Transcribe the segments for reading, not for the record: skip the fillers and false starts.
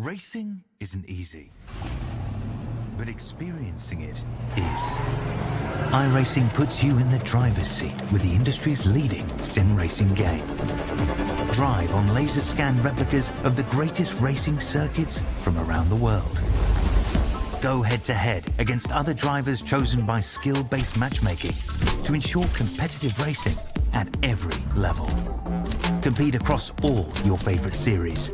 Racing isn't easy, but experiencing it is. iRacing puts you in the driver's seat with the industry's leading sim racing game. Drive on laser scan replicas of the greatest racing circuits from around the world. Go head-to-head against other drivers chosen by skill-based matchmaking to ensure competitive racing at every level. Compete across all your favorite series.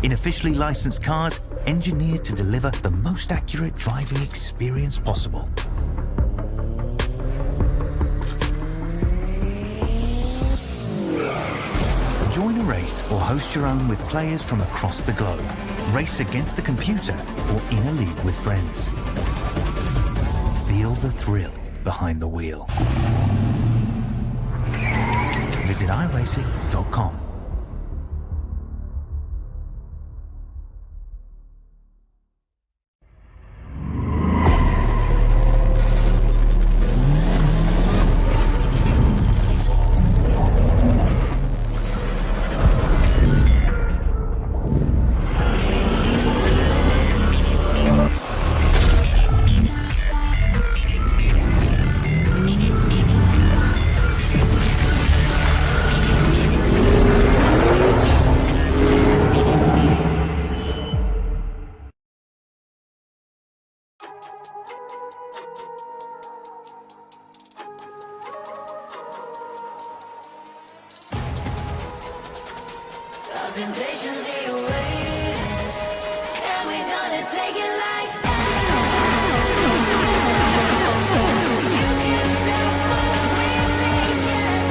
In officially licensed cars, engineered to deliver the most accurate driving experience possible. Join a race or host your own with players from across the globe. Race against the computer or in a league with friends. Feel the thrill behind the wheel. Visit iRacing.com. I've been patiently waiting, and we're gonna take it like that. You can stop what we make it.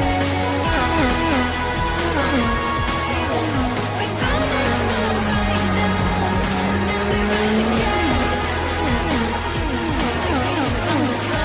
We're gonna move right down, and then we rise again. Like Venus from the sun.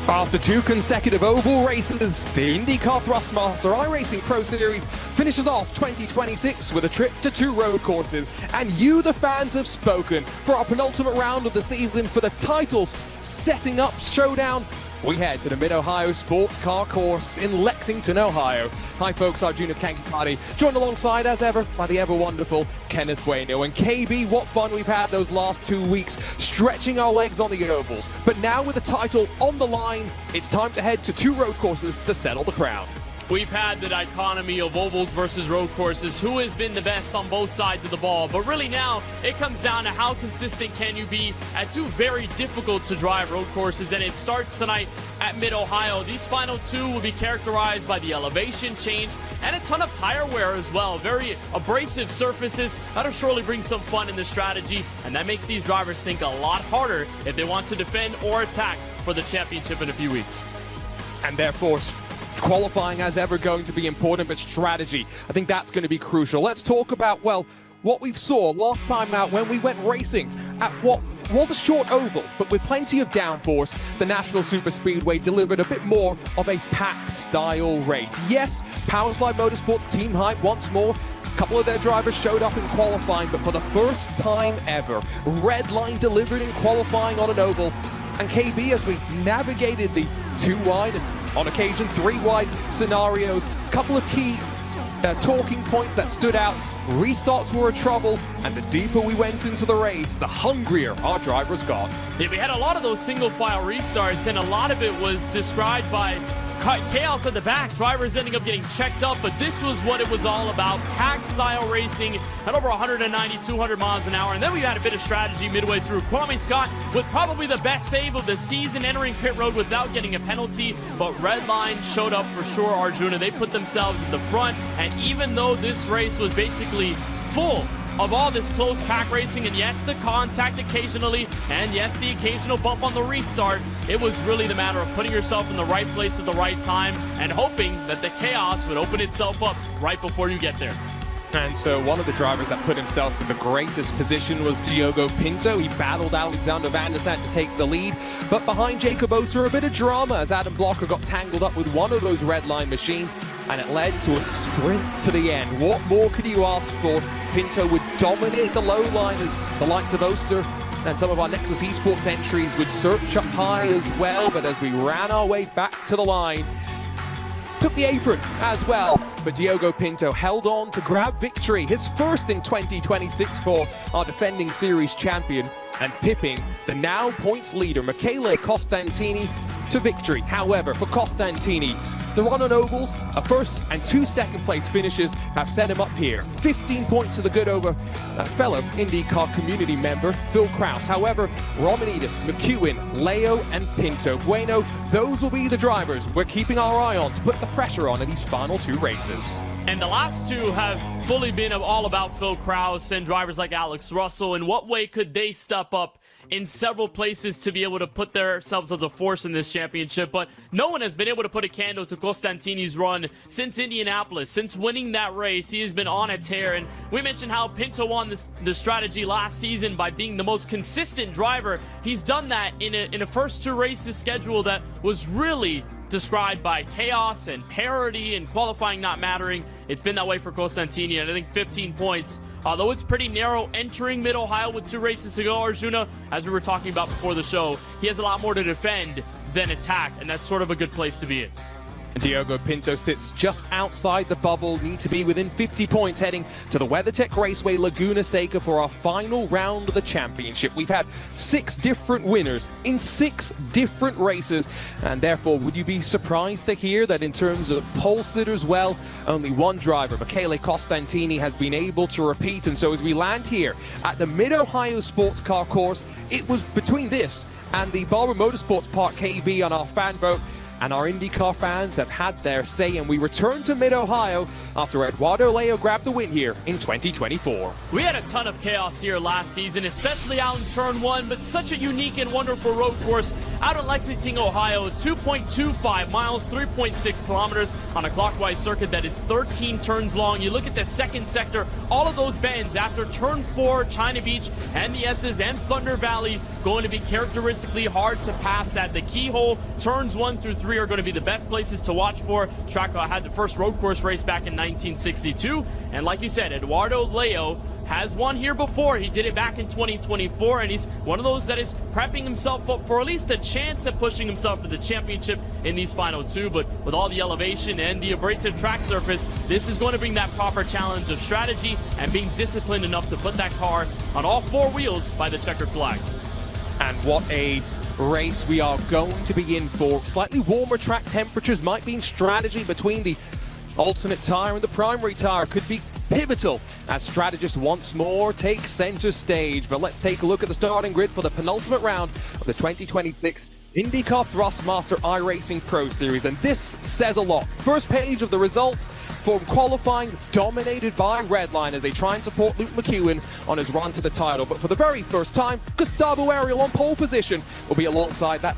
After two consecutive oval races, the INDYCAR Thrustmaster iRacing Pro Series finishes off 2026 with a trip to two road courses. And you, the fans, have spoken for our penultimate round of the season for the titles setting up showdown. We head to the Mid-Ohio Sports Car Course in Lexington, Ohio. Hi folks, I'm Junior Kankipati, joined alongside as ever by the ever wonderful Kenneth Bueno. And KB, what fun we've had those last 2 weeks, stretching our legs on the ovals. But now with the title on the line, it's time to head to two road courses to settle the crown. We've had the dichotomy of ovals versus road courses, who has been the best on both sides of the ball, but really now it comes down to how consistent can you be at two very difficult to drive road courses, and it starts tonight at Mid-Ohio. These final two will be characterized by the elevation change and a ton of tire wear as well. Very abrasive surfaces. That'll surely bring some fun in the strategy, and that makes these drivers think a lot harder if they want to defend or attack for the championship in a few weeks. And therefore, qualifying as ever going to be important, but strategy, I think that's going to be crucial. Let's talk about, well, what we saw last time out when we went racing at what was a short oval, but with plenty of downforce. The National Super Speedway delivered a bit more of a pack-style race. Yes, Powerslide Motorsports team hype once more. A couple of their drivers showed up in qualifying, but for the first time ever, Redline delivered in qualifying on an oval. And KB, as we navigated the two wide and on occasion three wide scenarios, a couple of key talking points that stood out. Restarts were a trouble, and the deeper we went into the race, the hungrier our drivers got. Yeah, we had a lot of those single file restarts, and a lot of it was described by chaos at the back, drivers ending up getting checked up, but this was what it was all about. Pack style racing at over 190, 200 miles an hour. And then we had a bit of strategy midway through. Kwame Scott with probably the best save of the season, entering pit road without getting a penalty, but Redline showed up for sure. Arjuna, they put themselves in the front, and even though this race was basically full of all this close pack racing, and yes, the contact occasionally, and yes, the occasional bump on the restart, it was really the matter of putting yourself in the right place at the right time and hoping that the chaos would open itself up right before you get there. And so one of the drivers that put himself in the greatest position was Diogo Pinto. He battled Alexander Van der Sant to take the lead, but behind Jacob Oster, a bit of drama as Adam Blocker got tangled up with one of those red line machines, and it led to a sprint to the end. What more could you ask for? Pinto would dominate the low line as the likes of Oster and some of our Nexus Esports entries would search up high as well, but as we ran our way back to the line, took the apron as well, but Diogo Pinto held on to grab victory, his first in 2026 for our defending series champion, and pipping the now points leader Michele Costantini to victory. However, for Costantini, the run on ovals, a first and 2 second place finishes have set him up here. 15 points to the good over fellow INDYCAR community member Phil Kraus. However, Romanidis, McEwen, Leo and Pinto Bueno, those will be the drivers we're keeping our eye on to put the pressure on in these final 2 races. And the last 2 have fully been all about Phil Kraus and drivers like Alex Russell. In what way could they step up in several places to be able to put themselves as a force in this championship? But no one has been able to put a candle to Costantini's run since Indianapolis. Since winning that race, he has been on a tear. And we mentioned how Pinto won the strategy last season by being the most consistent driver. He's done that in a first 2 races schedule that was really described by chaos and parity and qualifying not mattering. It's been that way for Costantini, and I think 15 points, although it's pretty narrow entering Mid-Ohio with 2 races to go, Arjuna, as we were talking about before the show, he has a lot more to defend than attack, and that's sort of a good place to be in. Diogo Pinto sits just outside the bubble, need to be within 50 points heading to the WeatherTech Raceway Laguna Seca for our final round of the championship. We've had 6 different winners in 6 different races, and therefore would you be surprised to hear that in terms of pole sitters, well, only one driver, Michele Costantini, has been able to repeat. And so as we land here at the Mid-Ohio Sports Car Course, it was between this and the Barber Motorsports Park KB on our fan vote, and our IndyCar fans have had their say, and we return to Mid-Ohio after Eduardo Leo grabbed the win here in 2024. We had a ton of chaos here last season, especially out in Turn 1, but such a unique and wonderful road course out in Lexington, Ohio, 2.25 miles, 3.6 kilometers on a clockwise circuit that is 13 turns long. You look at the second sector, all of those bends after Turn 4, China Beach, and the S's and Thunder Valley going to be characteristically hard to pass at. The keyhole, turns 1 through 3 are going to be the best places to watch for. Track had the first road course race back in 1962, and like you said, Eduardo Leo has won here before. He did it back in 2024, and he's one of those that is prepping himself up for at least a chance at pushing himself to the championship in these final 2. But with all the elevation and the abrasive track surface, this is going to bring that proper challenge of strategy and being disciplined enough to put that car on all 4 wheels by the checkered flag. And what a race we are going to be in for. Slightly warmer track temperatures might be in strategy between the alternate tire and the primary tire. Could be pivotal as strategists once more take center stage. But let's take a look at the starting grid for the penultimate round of the 2026 INDYCAR Thrustmaster iRacing Pro Series, and this says a lot. First page of the results from qualifying, dominated by Redline as they try and support Luke McEwen on his run to the title. But for the very first time, Gustavo Ariel on pole position will be alongside that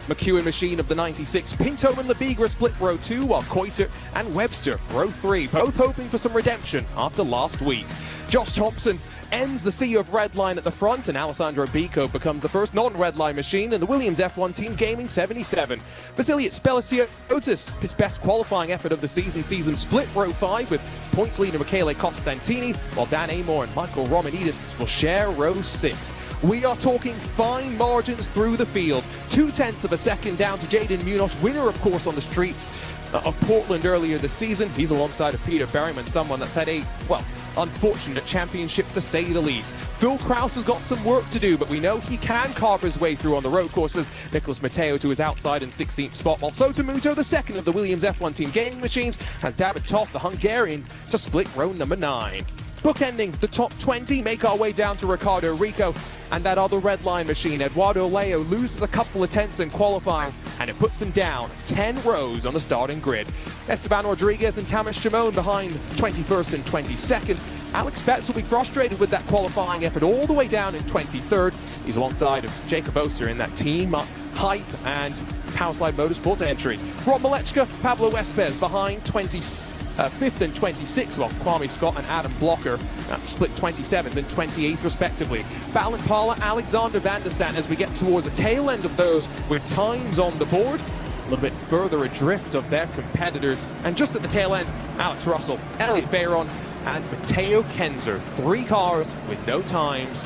McEwen machine of the 96. Pinto and Labigra split row 2, while Coiter and Webster row 3, both hoping for some redemption after last week. Josh Thompson ends the sea of Redline at the front, and Alessandro Bico becomes the first non-Redline machine in the Williams F1 Team Gaming 77. Vasilios Speliotis, his best qualifying effort of the season split row 5 with points leader Michele Costantini, while Dan Amor and Michael Romanidis will share row 6. We are talking fine margins through the field. 0.2 of a second down to Jaden Munoz, winner of course on the streets of Portland earlier this season. He's alongside of Peter Berryman, someone that's had a, well, unfortunate championship to say the least. Phil Kraus has got some work to do, but we know he can carve his way through on the road courses. Nicholas Matteo to his outside and 16th spot, while Sota Muto, the second of the Williams F1 Team Gaming machines, has David Toth, the Hungarian, to split row number 9. Bookending the top 20, make our way down to Ricardo Rico, and that other red line machine, Eduardo Leo, loses a couple of tenths in qualifying, and it puts him down 10 rows on the starting grid. Esteban Rodriguez and Tamas Shimon behind 21st and 22nd. Alex Betts will be frustrated with that qualifying effort all the way down in 23rd. He's alongside of Jacob Oster in that team hype and Powerslide Motorsports entry. Rob Malechka, Pablo Espez behind 24th 5th and 26th, while Kwame Scott and Adam Blocker split 27th and 28th respectively. Balint Parla, Alexander Van der Sant as we get towards the tail end of those with times on the board. A little bit further adrift of their competitors. And just at the tail end, Alex Russell, Elliot Veyron, and Matteo Kenzer. 3 cars with no times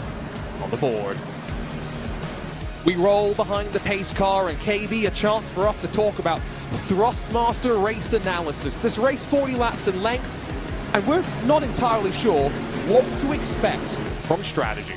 on the board. We roll behind the pace car, and KB, a chance for us to talk about Thrustmaster race analysis. This race 40 laps in length, and we're not entirely sure what to expect from strategy.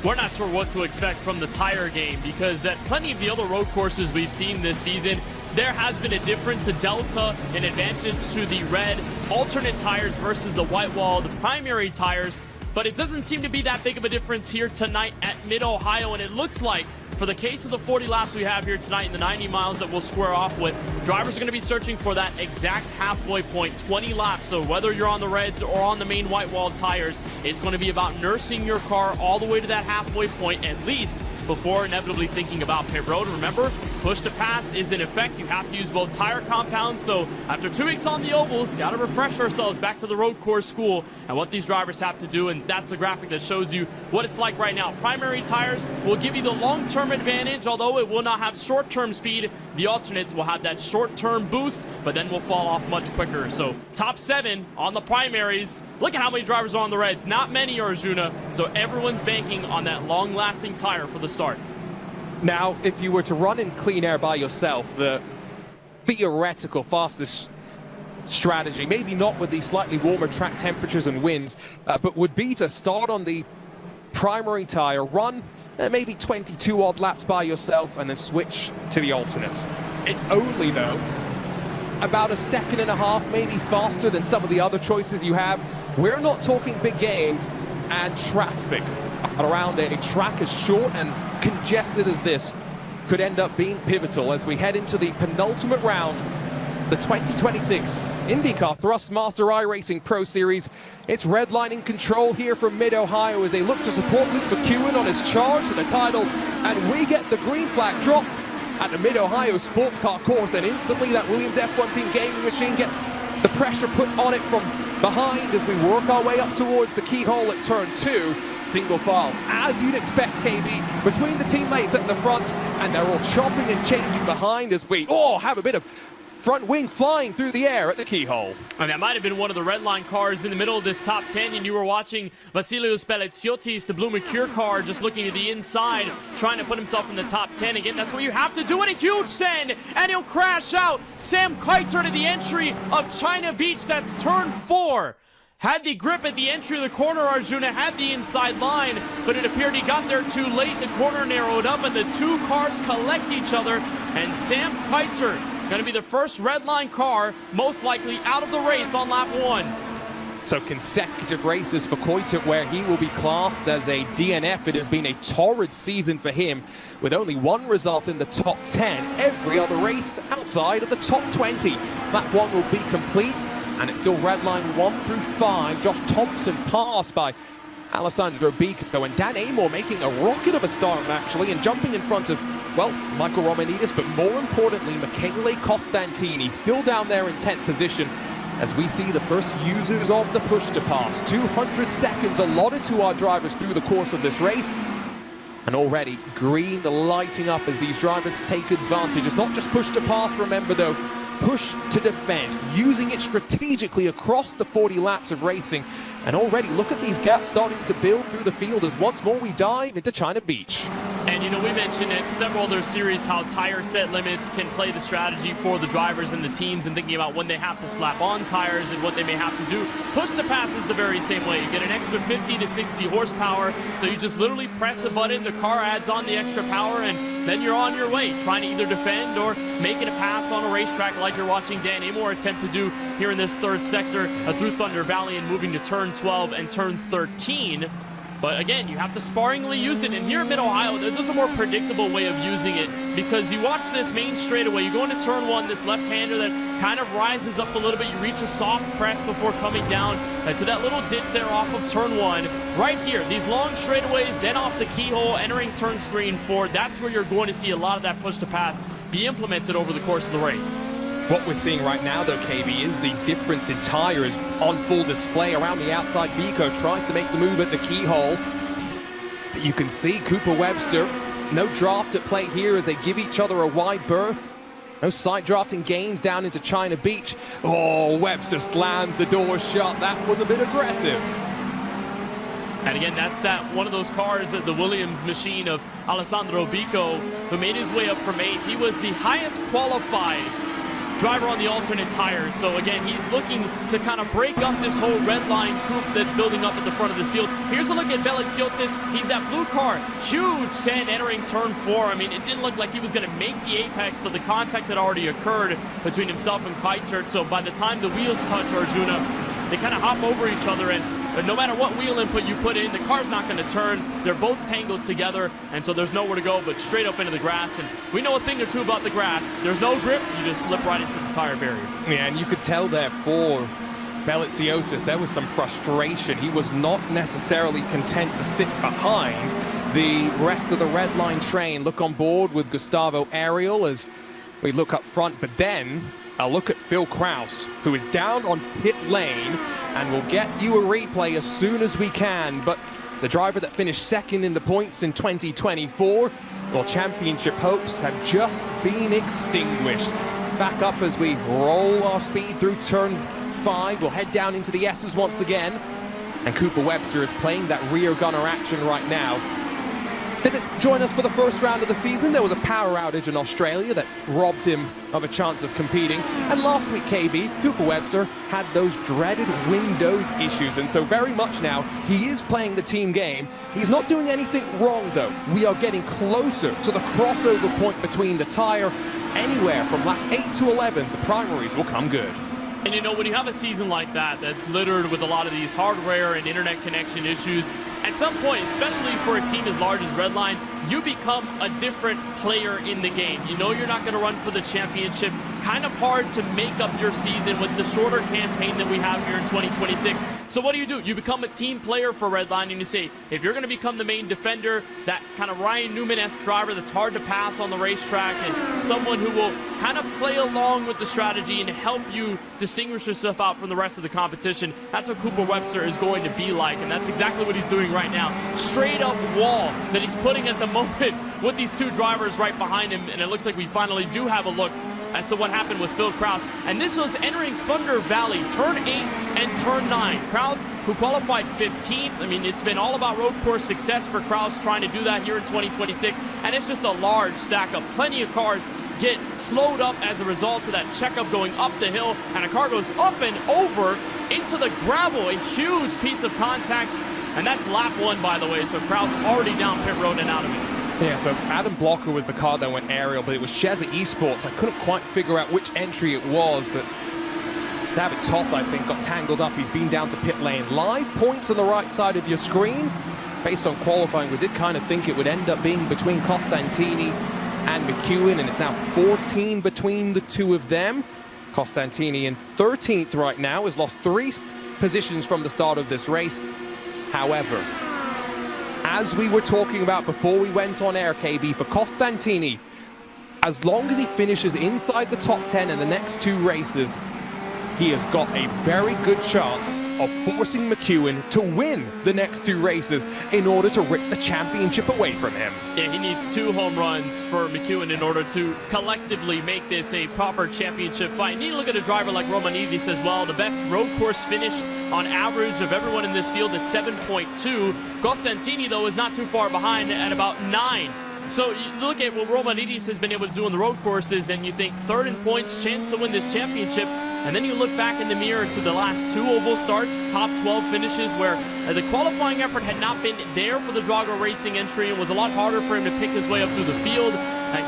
We're not sure what to expect from the tire game, because at plenty of the other road courses we've seen this season, there has been a difference, a delta, an advantage to the red alternate tires versus the white wall, the primary tires. But it doesn't seem to be that big of a difference here tonight at Mid-Ohio, and it looks like for the case of the 40 laps we have here tonight and the 90 miles that we'll square off with, drivers are going to be searching for that exact halfway point, 20 laps. So whether you're on the reds or on the main white wall tires, it's going to be about nursing your car all the way to that halfway point at least before inevitably thinking about pit road. Remember, push to pass is in effect. You have to use both tire compounds. So after 2 weeks on the ovals, got to refresh ourselves back to the road course school and what these drivers have to do. And that's a graphic that shows you what it's like right now. Primary tires will give you the long-term advantage, although it will not have short-term speed. The alternates will have that short-term boost, but then will fall off much quicker. So top 7 on the primaries. Look at how many drivers are on the reds. Not many, Arjuna. So everyone's banking on that long-lasting tire for the start. Now, if you were to run in clean air by yourself, the theoretical fastest strategy, maybe not with these slightly warmer track temperatures and winds, but would be to start on the primary tire, run maybe 22 odd laps by yourself, and then switch to the alternates. It's only, though, about a second and a half, maybe faster than some of the other choices you have. We're not talking big gains, and traffic around a track as short and congested as this could end up being pivotal as we head into the penultimate round, the 2026 INDYCAR Thrustmaster iRacing Pro Series. It's redlining control here from Mid-Ohio as they look to support Luke McEwen on his charge to the title, and we get the green flag dropped at the Mid-Ohio Sports Car course, and instantly that Williams F1 Team gaming machine gets the pressure put on it from behind as we work our way up towards the keyhole at turn 2. Single file, as you'd expect, KB, between the teammates at the front, and they're all chopping and changing behind as we have a bit of front wing flying through the air at the keyhole. And that might have been one of the red line cars in the middle of this top 10, and you were watching Vasilios Pelletsiotis, the Blue Mercure car, just looking to the inside, trying to put himself in the top 10. Again, that's what you have to do, and a huge send, and he'll crash out. Sam Kuiter to the entry of China Beach, that's turn 4. Had the grip at the entry of the corner, Arjuna had the inside line, but it appeared he got there too late. The corner narrowed up, and the 2 cars collect each other, and Sam Kuiter going to be the first red line car, most likely out of the race on lap 1. So consecutive races for Kuiter where he will be classed as a DNF. It has been a torrid season for him, with only 1 result in the top 10. Every other race outside of the top 20. Lap 1 will be complete, and it's still red line 1 through 5. Josh Thompson passed by Alessandro Bico, and Dan Amor making a rocket of a start actually, and jumping in front of, well, Michael Romanidis, but more importantly, Michele Costantini, still down there in 10th position as we see the first users of the push to pass. 200 seconds allotted to our drivers through the course of this race, and already green lighting up as these drivers take advantage. It's not just push to pass, remember though, push to defend, using it strategically across the 40 laps of racing. And already look at these gaps starting to build through the field as once more we dive into China Beach. And you know, we mentioned in several other series how tire set limits can play the strategy for the drivers and the teams, and thinking about when they have to slap on tires and what they may have to do. Push to pass is the very same way. You get an extra 50 to 60 horsepower, so you just literally press a button, the car adds on the extra power, and then you're on your way, trying to either defend or make it a pass on a racetrack like you're watching Dan Amor attempt to do here in this 3rd sector through Thunder Valley and moving to turn 12 and turn 13. But again, you have to sparingly use it. And here in Mid-Ohio, there's a more predictable way of using it, because you watch this main straightaway, you go into turn 1, this left-hander that kind of rises up a little bit. You reach a soft press before coming down to that little ditch there off of turn 1. Right here, these long straightaways, then off the keyhole, entering turns 3 and 4. That's where you're going to see a lot of that push to pass be implemented over the course of the race. What we're seeing right now, though, KB, is the difference in tires on full display around the outside. Vico tries to make the move at the keyhole. But you can see Cooper Webster, no draft at play here as they give each other a wide berth. No side drafting gains down into China Beach. Oh, Webster slams the door shut. That was a bit aggressive. And again, that's one of those cars, the Williams machine of Alessandro Bico, who made his way up from 8th. He was the highest qualified driver on the alternate tires. So again, he's looking to kind of break up this whole red line coupe that's building up at the front of this field. Here's a look at Beliziotis. He's that blue car. Huge sand entering turn 4. I mean, it didn't look like he was going to make the apex, but the contact had already occurred between himself and Keitert. So by the time the wheels touch Arjuna, they kind of hop over each other, and no matter what wheel input you put in, the car's not going to turn. They're both tangled together, and so there's nowhere to go but straight up into the grass. And we know a thing or two about the grass. There's no grip. You just slip right into the tire barrier. Yeah, and you could tell there for Beliziotis, there was some frustration. He was not necessarily content to sit behind the rest of the red line train. Look on board with Gustavo Ariel as we look up front, but then a look at Phil Kraus, who is down on pit lane, and we'll get you a replay as soon as we can. But the driver that finished second in the points in 2024, well, championship hopes have just been extinguished. Back up as we roll our speed through turn 5. We'll head down into the S's once again. And Cooper Webster is playing that rear gunner action right now. Didn't join us for the first round of the season. There was a power outage in Australia that robbed him of a chance of competing. And last week, KB, Cooper Webster had those dreaded Windows issues. And so very much now, he is playing the team game. He's not doing anything wrong, though. We are getting closer to the crossover point between the tire. Anywhere from lap 8 to 11, the primaries will come good. And you know, when you have a season like that, that's littered with a lot of these hardware and internet connection issues, at some point, especially for a team as large as Redline, you become a different player in the game. You know you're not going to run for the championship. Kind of hard to make up your season with the shorter campaign that we have here in 2026. So what do? You become a team player for Redline, and you say, if you're going to become the main defender, that kind of Ryan Newman-esque driver that's hard to pass on the racetrack, and someone who will kind of play along with the strategy and help you distinguish yourself out from the rest of the competition, that's what Cooper Webster is going to be like, and that's exactly what he's doing right now. Straight up wall that he's putting at the moment with these two drivers right behind him, and it looks like we finally do have a look as to what happened with Phil Kraus. And this was entering Thunder Valley, turn 8 and turn 9. Kraus, who qualified 15th. I mean, it's been all about road course success for Kraus trying to do that here in 2026, and it's just a large stack of plenty of cars get slowed up as a result of that checkup going up the hill, and a car goes up and over into the gravel, a huge piece of contact, and that's lap 1, by the way, so Kraus already down pit road and out of it. Yeah, so Adam Blocker was the car that went aerial, but it was Sheza Esports. I couldn't quite figure out which entry it was, but David Toth, I think, got tangled up. He's been down to pit lane. Live points on the right side of your screen. Based on qualifying, we did kind of think it would end up being between Costantini and McEwen, and it's now 14 between the two of them. Costantini in 13th right now, has lost 3 positions from the start of this race. However, as we were talking about before we went on air, KB, for Costantini, as long as he finishes inside the top 10 in the next 2 races, he has got a very good chance of forcing McEwen to win the next 2 races in order to rip the championship away from him. Yeah, he needs 2 home runs for McEwen in order to collectively make this a proper championship fight. You need to look at a driver like Romanidis as well. The best road course finish on average of everyone in this field at 7.2. Costantini, though, is not too far behind at about 9. So you look at what Romanidis has been able to do on the road courses, and you think 3rd in points, chance to win this championship. And then you look back in the mirror to the last 2 oval starts, top 12 finishes, where the qualifying effort had not been there for the Drago Racing entry. It was a lot harder for him to pick his way up through the field.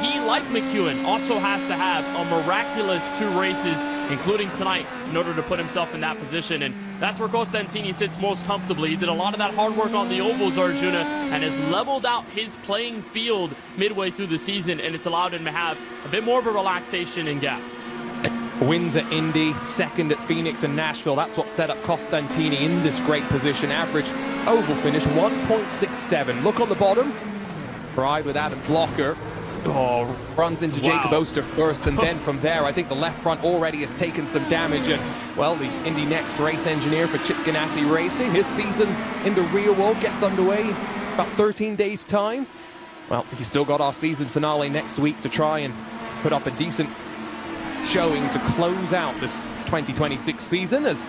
He, like McEwen, also has to have a miraculous 2 races, including tonight, in order to put himself in that position. And that's where Costantini sits most comfortably. He did a lot of that hard work on the ovals, Arjuna, and has leveled out his playing field midway through the season, and it's allowed him to have a bit more of a relaxation and gap. Wins at Indy, 2nd at Phoenix and Nashville. That's what set up Costantini in this great position. Average oval finish 1.67. Look on the bottom. Ride with Adam Blocker. Oh, runs into Jacob Oster first, and then from there, I think the left front already has taken some damage. And, well, the Indy Next race engineer for Chip Ganassi Racing, his season in the real world gets underway in about 13 days' time. Well, he's still got our season finale next week to try and put up a decent showing to close out this 2026 season as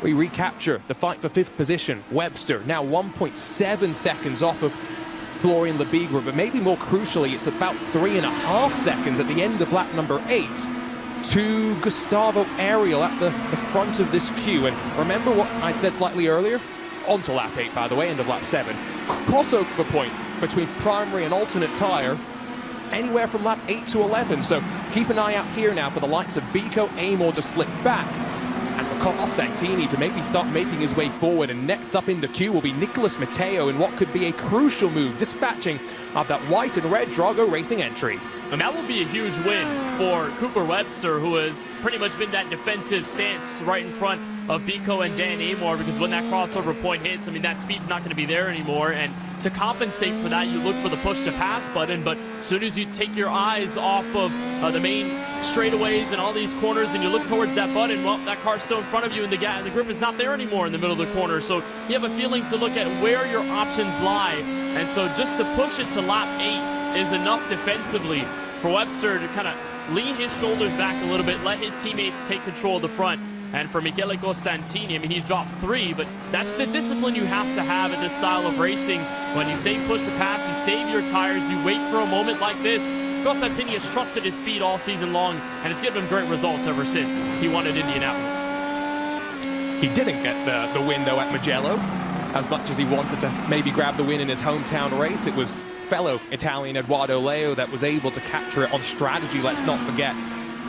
we recapture the fight for 5th position. Webster now 1.7 seconds off of Florian Lebigre, but maybe more crucially, it's about 3.5 seconds at the end of lap number 8 to Gustavo Ariel at the front of this queue. And remember what I'd said slightly earlier? Onto lap 8, by the way, end of lap 7. Crossover point between primary and alternate tire, anywhere from lap 8 to 11. So keep an eye out here now for the likes of Bico, Amor to slip back, and for Costantini to maybe start making his way forward. And next up in the queue will be Nicholas Matteo in what could be a crucial move, dispatching of that white and red Drago Racing entry. And that will be a huge win for Cooper Webster, who has pretty much been that defensive stance right in front of Bico and Dan Amor, because when that crossover point hits, I mean, that speed's not going to be there anymore. And to compensate for that, you look for the push to pass button, but as soon as you take your eyes off of the main straightaways and all these corners and you look towards that button, well, that car's still in front of you and the grip is not there anymore in the middle of the corner. So you have a feeling to look at where your options lie. And so just to push it to lap 8 is enough defensively for Webster to kind of lean his shoulders back a little bit, let his teammates take control of the front. And for Michele Costantini, I mean, he's dropped 3, but that's the discipline you have to have in this style of racing. When you say push to pass, you save your tires, you wait for a moment like this. Costantini has trusted his speed all season long, and it's given him great results ever since he won at Indianapolis. He didn't get the win, though, at Mugello, as much as he wanted to maybe grab the win in his hometown race. It was fellow Italian Edoardo Leo that was able to capture it on strategy, let's not forget.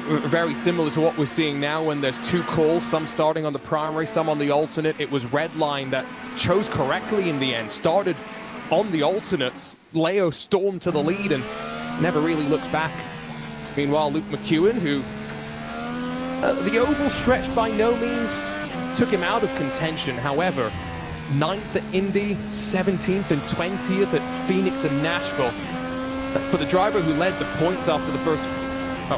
Very similar to what we're seeing now when there's 2 calls, some starting on the primary, some on the alternate. It was Redline that chose correctly in the end, started on the alternates. Leo stormed to the lead and never really looked back. Meanwhile, Luke McEwen, who the oval stretch by no means took him out of contention. However, 9th at Indy, 17th and 20th at Phoenix and Nashville. For the driver who led the points after the first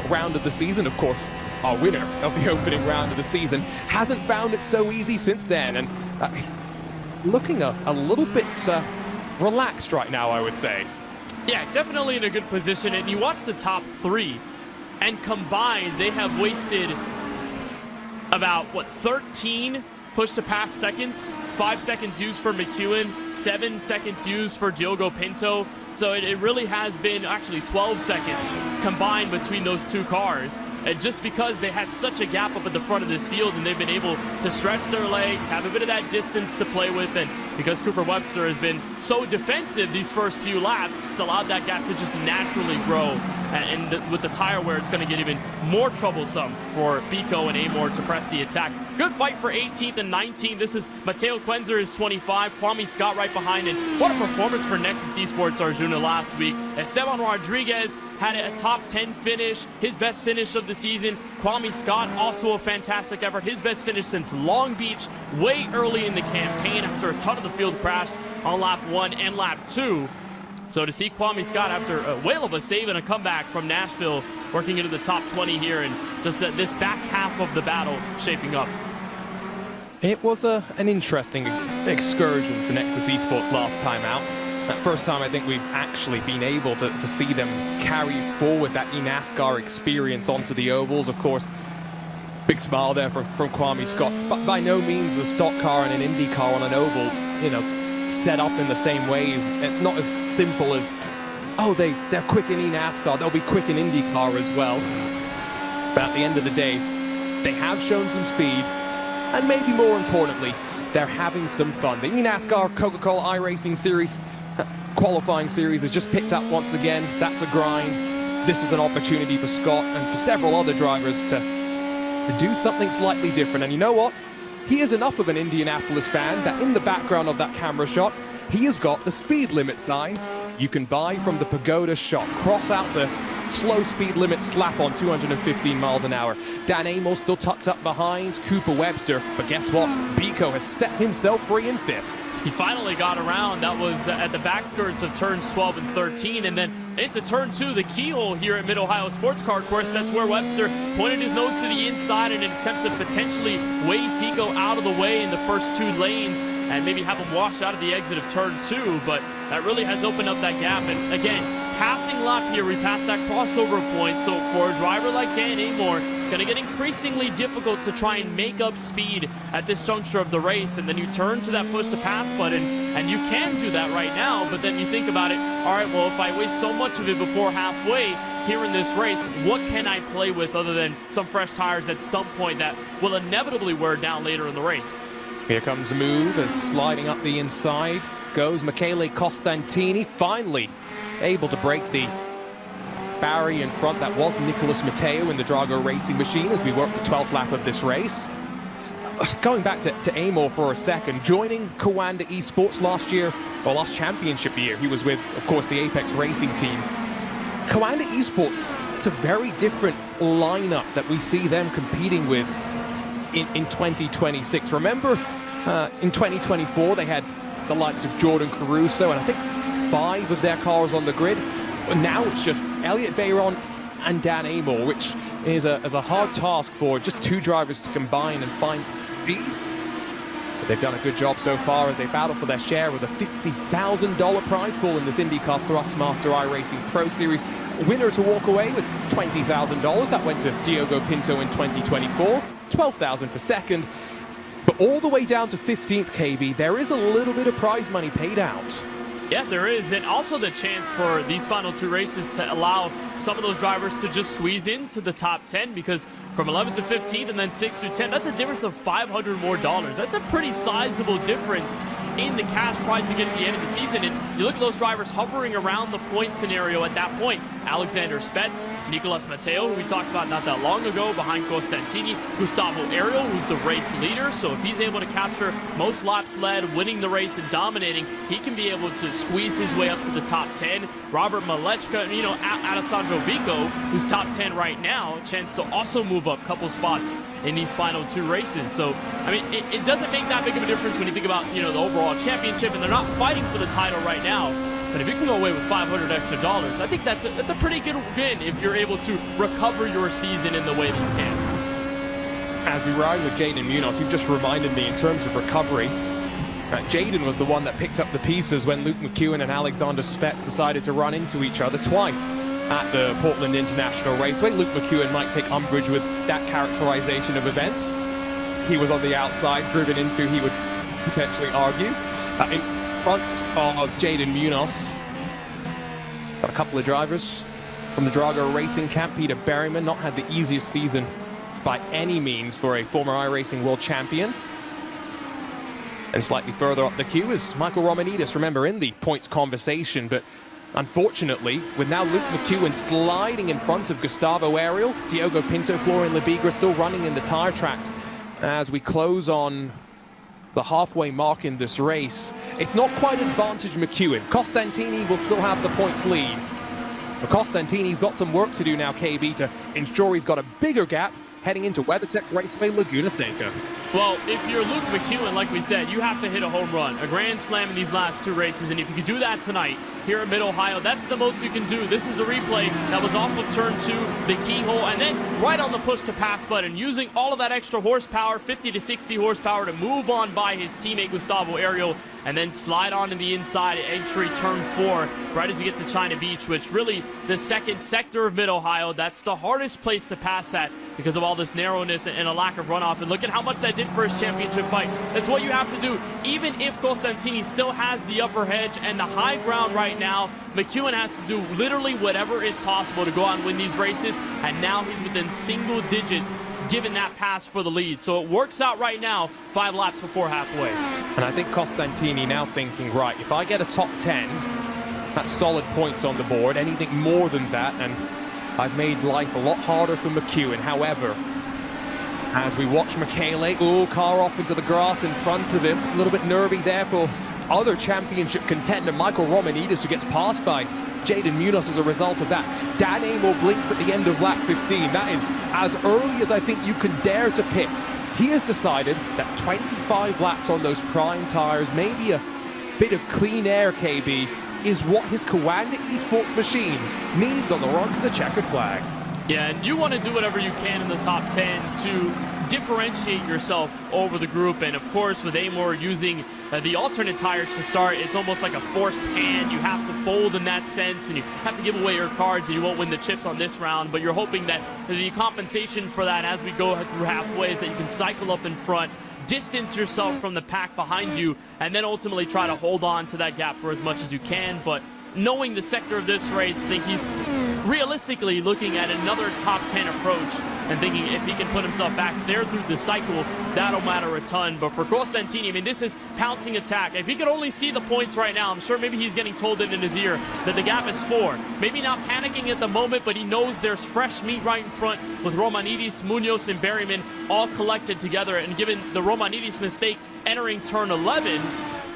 round of the season, of course, our winner of the opening round of the season, hasn't found it so easy since then, and looking a little bit relaxed right now, I would say. Yeah, definitely in a good position. And you watch the top 3, and combined, they have wasted about, 13 push to pass seconds, 5 seconds used for McEwen, 7 seconds used for Diogo Pinto. So it really has been actually 12 seconds combined between those 2 cars. And just because they had such a gap up at the front of this field and they've been able to stretch their legs, have a bit of that distance to play with, and because Cooper Webster has been so defensive these first few laps, it's allowed that gap to just naturally grow. And with the tire wear, it's going to get even more troublesome for Bico and Amor to press the attack. Good fight for 18th and 19th. This is Mateo Quenzer is 25, Kwame Scott right behind, and what a performance for Nexus Esports Arjuna last week. Esteban Rodriguez had a top 10 finish, his best finish of the season. Kwame Scott, also a fantastic effort, his best finish since Long Beach, way early in the campaign after a ton of the field crashed on lap 1 and lap 2. So to see Kwame Scott after a whale of a save and a comeback from Nashville working into the top 20 here, and just this back half of the battle shaping up. It was an interesting excursion for Nexus Esports last time out. That first time I think we've actually been able to see them carry forward that eNASCAR experience onto the ovals. Of course, big smile there from Kwame Scott, but by no means a stock car and an Indy car on an oval, set up in the same ways. It's not as simple as, oh, they're quick in eNASCAR, they'll be quick in INDYCAR as well. But at the end of the day, they have shown some speed, and maybe more importantly, they're having some fun. The eNASCAR Coca-Cola iRacing Series qualifying series has just picked up once again. That's a grind. This is an opportunity for Scott and for several other drivers to do something slightly different. And you know what? He is enough of an Indianapolis fan that in the background of that camera shot, he has got the speed limit sign you can buy from the Pagoda shop. Cross out the slow speed limit slap on 215 miles an hour. Dan Amor still tucked up behind Cooper Webster, but guess what? Bico has set himself free in 5th. He finally got around. That was at the back skirts of turns 12 and 13, and then into turn 2, the keyhole here at Mid-Ohio Sports Car Course. That's where Webster pointed his nose to the inside in an attempt to potentially wave Pico out of the way in the first 2 lanes and maybe have him wash out of the exit of turn 2, but that really has opened up that gap. And again, passing lap here, we passed that crossover point, so for a driver like Dan Amor, gonna get increasingly difficult to try and make up speed at this juncture of the race. And then you turn to that push to pass button, and you can do that right now, but then you think about it, all right, well, if I waste so much of it before halfway here in this race, what can I play with other than some fresh tires at some point that will inevitably wear down later in the race? Here comes the move as sliding up the inside goes Michele Costantini, finally able to break the barrier in front. That was Nicolas Matteo in the Drago Racing Machine as we work the 12th lap of this race. Going back to Amor for a second, joining Coanda Esports last year, or last championship year, he was with, of course, the Apex Racing team. Coanda Esports, it's a very different lineup that we see them competing with in 2026. Remember, in 2024, they had the likes of Jordan Caruso and I think 5 of their cars on the grid. Now it's just Elliot Veyron and Dan Amor, which is a hard task for just 2 drivers to combine and find speed. But they've done a good job so far as they battle for their share of a $50,000 prize pool in this INDYCAR Thrustmaster iRacing Pro Series. Winner to walk away with $20,000. That went to Diogo Pinto in 2024. $12,000 for second. But all the way down to 15th, KB, there is a little bit of prize money paid out. Yeah, there is, and also the chance for these final 2 races to allow some of those drivers to just squeeze into the top 10, because from 11 to 15 and then 6 through 10, that's a difference of $500 more. That's a pretty sizable difference in the cash prize you get at the end of the season. And you look at those drivers hovering around the point scenario at that point. Alexander Spetz, Nicolas Matteo, who we talked about not that long ago, behind Costantini, Gustavo Ariel, who's the race leader. So if he's able to capture most laps led, winning the race and dominating, he can be able to squeeze his way up to the top 10. Robert Malechka, you know, Alessandro Vico, who's top 10 right now, a chance to also move up a couple spots in these final 2 races. So, I mean, it doesn't make that big of a difference when you think about, you know, the overall championship, and they're not fighting for the title right now. But if you can go away with $500 extra, I think that's a pretty good win if you're able to recover your season in the way that you can. As we ride with Jaden Munoz, you've just reminded me in terms of recovery. Jaden was the one that picked up the pieces when Luke McEwen and Alexander Spetz decided to run into each other twice at the Portland International Raceway. Luke McEwen might take umbrage with that characterization of events. He was on the outside, driven into, he would potentially argue. In front of Jaden Munoz, got a couple of drivers from the Drago Racing camp. Peter Berryman, not had the easiest season by any means for a former iRacing world champion. And slightly further up the queue is Michael Romanidis, remember, in the points conversation, but unfortunately, with now Luke McEwen sliding in front of Gustavo Ariel, Diogo Pinto, Florian Lebigra still running in the tire tracks as we close on the halfway mark in this race. It's not quite advantage McEwen. Costantini will still have the points lead. But Costantini's got some work to do now, KB, to ensure he's got a bigger gap heading into WeatherTech Raceway Laguna Seca. Well, if you're Luke McEwen, like we said, you have to hit a home run, a grand slam in these last 2 races, and if you can do that tonight here at Mid-Ohio, that's the most you can do. This is the replay that was off of turn 2, the keyhole, and then right on the push to pass button, using all of that extra horsepower, 50 to 60 horsepower, to move on by his teammate Gustavo Ariel, and then slide on to the inside at entry turn 4, right as you get to China Beach, which really, the second sector of Mid-Ohio, that's the hardest place to pass at because of all this narrowness and a lack of runoff. And look at how much that did for his championship fight. That's what you have to do. Even if Costantini still has the upper hedge and the high ground right now, McEwen has to do literally whatever is possible to go out and win these races, and now he's within single digits given that pass for the lead. So it works out right now, 5 laps before halfway. And I think Costantini now thinking, right, if I get a top 10, that's solid points on the board. Anything more than that, and I've made life a lot harder for McEwen. However, as we watch Michele, car off into the grass in front of him, a little bit nervy there for other championship contender Michael Romanidis, who gets passed by Jaden Munoz as a result of that. Dan Amor blinks at the end of lap 15. That is as early as I think you can dare to pick. He has decided that 25 laps on those prime tires, maybe a bit of clean air, KB, is what his Coanda esports machine needs on the run to the checkered flag. Yeah, and you want to do whatever you can in the top 10 to differentiate yourself over the group. And of course, with Amor using the alternate tires to start, it's almost like a forced hand. You have to fold in that sense, and you have to give away your cards, and you won't win the chips on this round. But you're hoping that the compensation for that as we go through halfway is that you can cycle up in front, distance yourself from the pack behind you, and then ultimately try to hold on to that gap for as much as you can. But knowing the sector of this race, I think he's realistically looking at another top 10 approach and thinking if he can put himself back there through the cycle, that'll matter a ton. But for Costantini, I mean, this is pouncing attack. If he could only see the points right now, I'm sure maybe he's getting told it in his ear that the gap is 4. Maybe not panicking at the moment, but he knows there's fresh meat right in front with Romanidis, Munoz, and Berryman all collected together. And given the Romanidis mistake entering turn 11,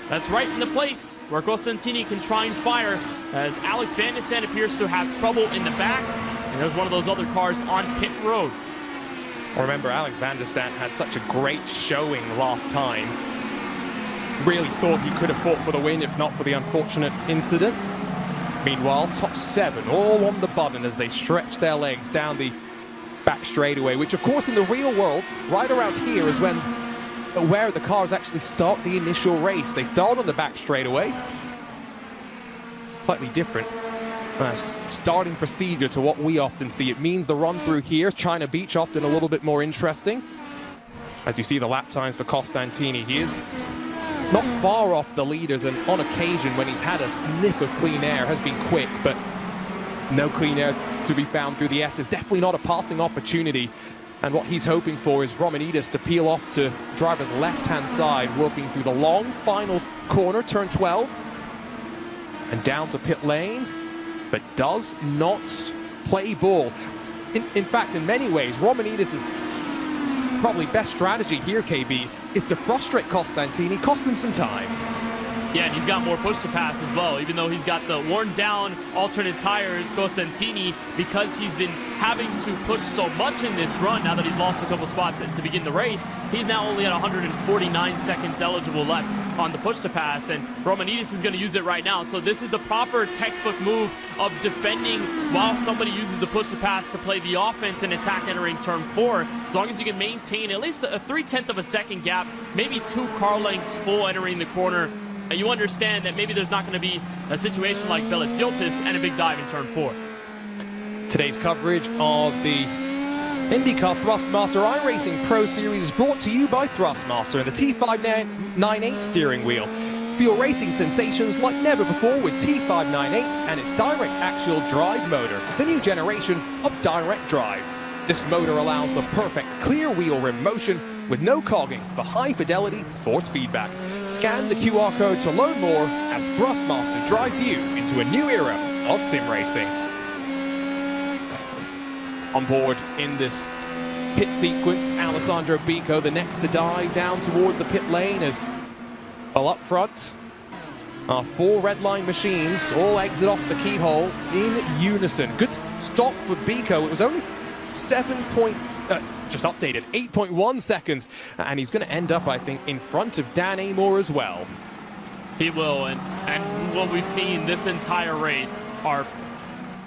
that's right in the place where Costantini can try and fire, as Alex Van de Sande appears to have trouble in the back. And there's one of those other cars on pit road. Remember, Alex Van de Sande had such a great showing last time. Really thought he could have fought for the win if not for the unfortunate incident. Meanwhile, top 7 all on the button as they stretch their legs down the back straightaway, which of course in the real world, right around here is where the cars actually start the initial race. They start on the back straightaway. Slightly different starting procedure to what we often see. It means the run through here, China Beach, often a little bit more interesting. As you see the lap times for Costantini, he is not far off the leaders, and on occasion when he's had a sniff of clean air has been quick, but no clean air to be found through the S's. Definitely not a passing opportunity. And what he's hoping for is Romanidis to peel off to driver's left-hand side, working through the long final corner, turn 12, and down to pit lane, but does not play ball. In fact, in many ways, Romanidis' probably best strategy here, KB, is to frustrate Costantini, cost him some time. Yeah, and he's got more push to pass as well, even though he's got the worn down alternate tires. Costantini, because he's been having to push so much in this run, now that he's lost a couple spots to begin the race, he's now only at 149 seconds eligible left on the push to pass, and Romanidis is going to use it right now. So this is the proper textbook move of defending while somebody uses the push to pass to play the offense and attack entering turn 4. As long as you can maintain at least a 0.3 of a second gap, maybe 2 car lengths full entering the corner, and you understand that maybe there's not going to be a situation like Veliziotis and a big dive in turn 4. Today's coverage of the INDYCAR Thrustmaster iRacing Pro Series is brought to you by Thrustmaster and the T598 steering wheel. Feel racing sensations like never before with T598 and its direct axial drive motor, the new generation of direct drive. This motor allows the perfect clear wheel rim motion with no cogging for high-fidelity force feedback. Scan the QR code to learn more as Thrustmaster drives you into a new era of sim racing. On board in this pit sequence, Alessandro Bico, the next to dive down towards the pit lane as, well, up front, our 4 red line machines all exit off the keyhole in unison. Good stop for Bico. It was only 8.1 seconds, and he's going to end up, I think, in front of Dan Amor as well. He will, and what we've seen this entire race are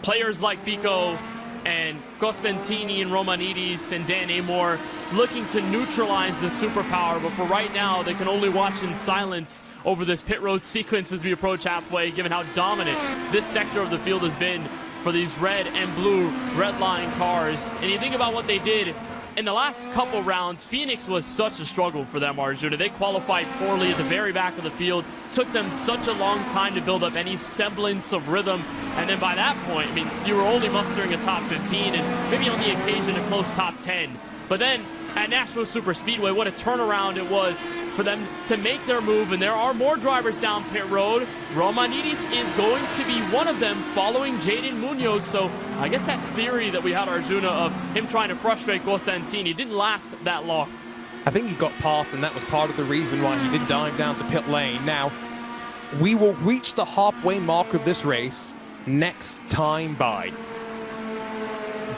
players like Bico and Costantini and Romanidis and Dan Amor looking to neutralize the superpower, but for right now they can only watch in silence over this pit road sequence as we approach halfway, given how dominant this sector of the field has been for these red and blue red line cars. And you think about what they did in the last couple rounds, Phoenix was such a struggle for them, Arjuna. They qualified poorly at the very back of the field. Took them such a long time to build up any semblance of rhythm. And then by that point, I mean, you were only mustering a top 15 and maybe on the occasion a close top 10. But then at Nashville Super Speedway, what a turnaround it was for them to make their move. And there are more drivers down pit road. Romanidis is going to be one of them, following Jaden Munoz. So I guess that theory that we had, Arjuna, of him trying to frustrate Costantini didn't last that long. I think he got past, and that was part of the reason why he did dive down to pit lane. Now, we will reach the halfway mark of this race next time by.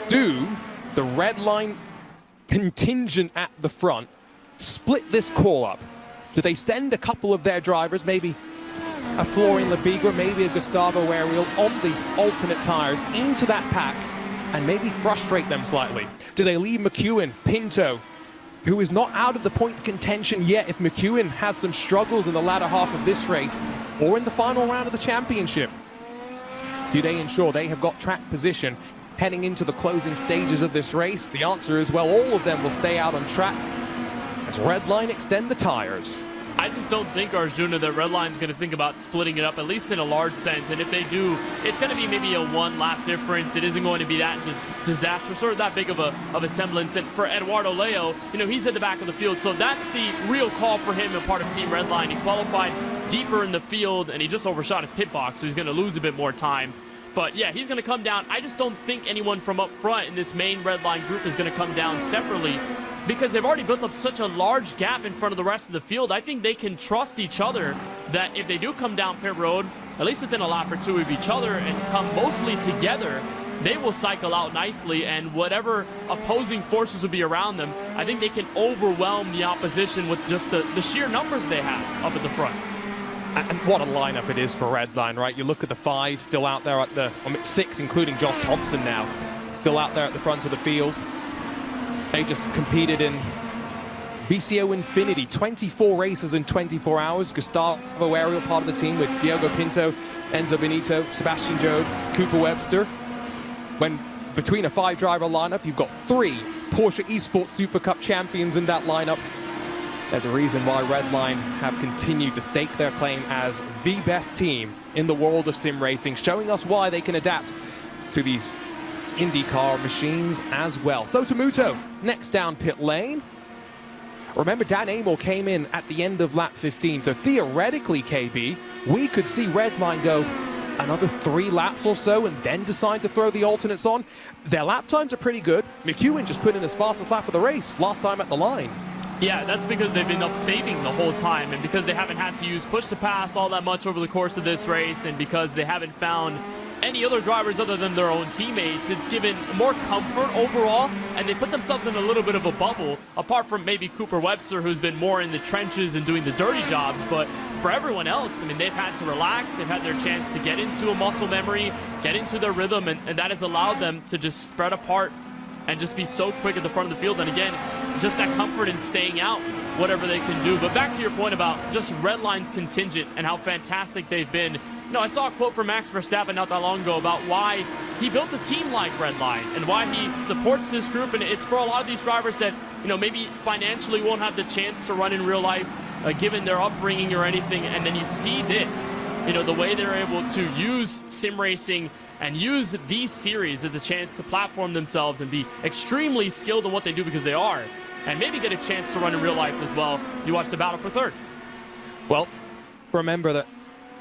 Do the red line contingent at the front split this call up? Do they send a couple of their drivers, maybe a Florian Labigra, maybe a Gustavo Ariel on the alternate tires into that pack and maybe frustrate them slightly? Do they leave McEwen, Pinto, who is not out of the points contention yet if McEwen has some struggles in the latter half of this race or in the final round of the championship? Do they ensure they have got track position heading into the closing stages of this race? The answer is, well, all of them will stay out on track as Redline extend the tires. I just don't think, Arjuna, that Redline's going to think about splitting it up, at least in a large sense. And if they do, it's going to be maybe a one-lap difference. It isn't going to be that disastrous or that big of a semblance. And for Eduardo Leo, you know, he's at the back of the field. So that's the real call for him and part of Team Redline. He qualified deeper in the field, and he just overshot his pit box, so he's going to lose a bit more time. But yeah, he's going to come down. I just don't think anyone from up front in this main Redline group is going to come down separately, because they've already built up such a large gap in front of the rest of the field. I think they can trust each other that if they do come down pit road, at least within a lap or two of each other, and come mostly together, they will cycle out nicely, and whatever opposing forces will be around them, I think they can overwhelm the opposition with just the sheer numbers they have up at the front. And what a lineup it is for Redline, right? You look at the 5 still out there at the 6, including Josh Thompson now, still out there at the front of the field. They just competed in VCO Infinity, 24 races in 24 hours. Gustavo Ariel part of the team with Diogo Pinto, Enzo Benito, Sebastian Jobe, Cooper Webster. When between a 5-driver lineup, you've got 3 Porsche Esports Super Cup champions in that lineup. There's a reason why Redline have continued to stake their claim as the best team in the world of sim racing, showing us why they can adapt to these INDYCAR machines as well. So Tomuto, next down pit lane. Remember, Dan Amor came in at the end of lap 15, so theoretically, KB, we could see Redline go another 3 laps or so and then decide to throw the alternates on. Their lap times are pretty good. McEwen just put in his fastest lap of the race last time at the line. Yeah, that's because they've been up saving the whole time, and because they haven't had to use push to pass all that much over the course of this race, and because they haven't found any other drivers other than their own teammates, it's given more comfort overall, and they put themselves in a little bit of a bubble, apart from maybe Cooper Webster, who's been more in the trenches and doing the dirty jobs. But for everyone else, I mean, they've had to relax, they've had their chance to get into a muscle memory, get into their rhythm, and that has allowed them to just spread apart and just be so quick at the front of the field. And again, just that comfort in staying out, whatever they can do. But back to your point about just Redline's contingent and how fantastic they've been. You know, I saw a quote from Max Verstappen not that long ago about why he built a team like Redline and why he supports this group. And it's for a lot of these drivers that, you know, maybe financially won't have the chance to run in real life, given their upbringing or anything. And then you see this, you know, the way they're able to use sim racing and use these series as a chance to platform themselves and be extremely skilled in what they do, because they are, and maybe get a chance to run in real life as well. Do you watch the battle for third? Well, remember that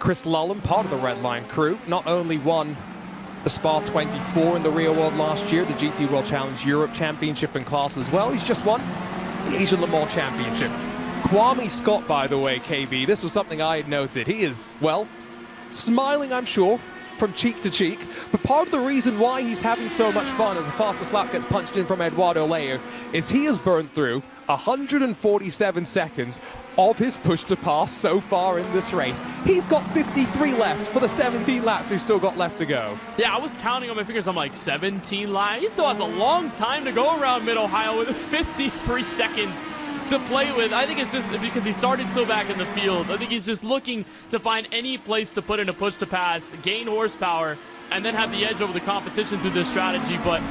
Chris Lullen, part of the Redline crew, not only won the Spa 24 in the real world last year, the GT World Challenge Europe Championship in class as well, he's just won the Asian Le Mans Championship. Kwame Scott, by the way, KB, this was something I had noted. He is, well, smiling, I'm sure, from cheek to cheek, but part of the reason why he's having so much fun as the fastest lap gets punched in from Eduardo Leo is he has burned through 147 seconds of his push to pass so far in this race. He's got 53 left for the 17 laps we've still got left to go. Yeah, I was counting on my fingers. I'm like, 17 laps? He still has a long time to go around Mid-Ohio with 53 seconds to play with. I think it's just because he started so back in the field. I think he's just looking to find any place to put in a push to pass, gain horsepower, and then have the edge over the competition through this strategy. But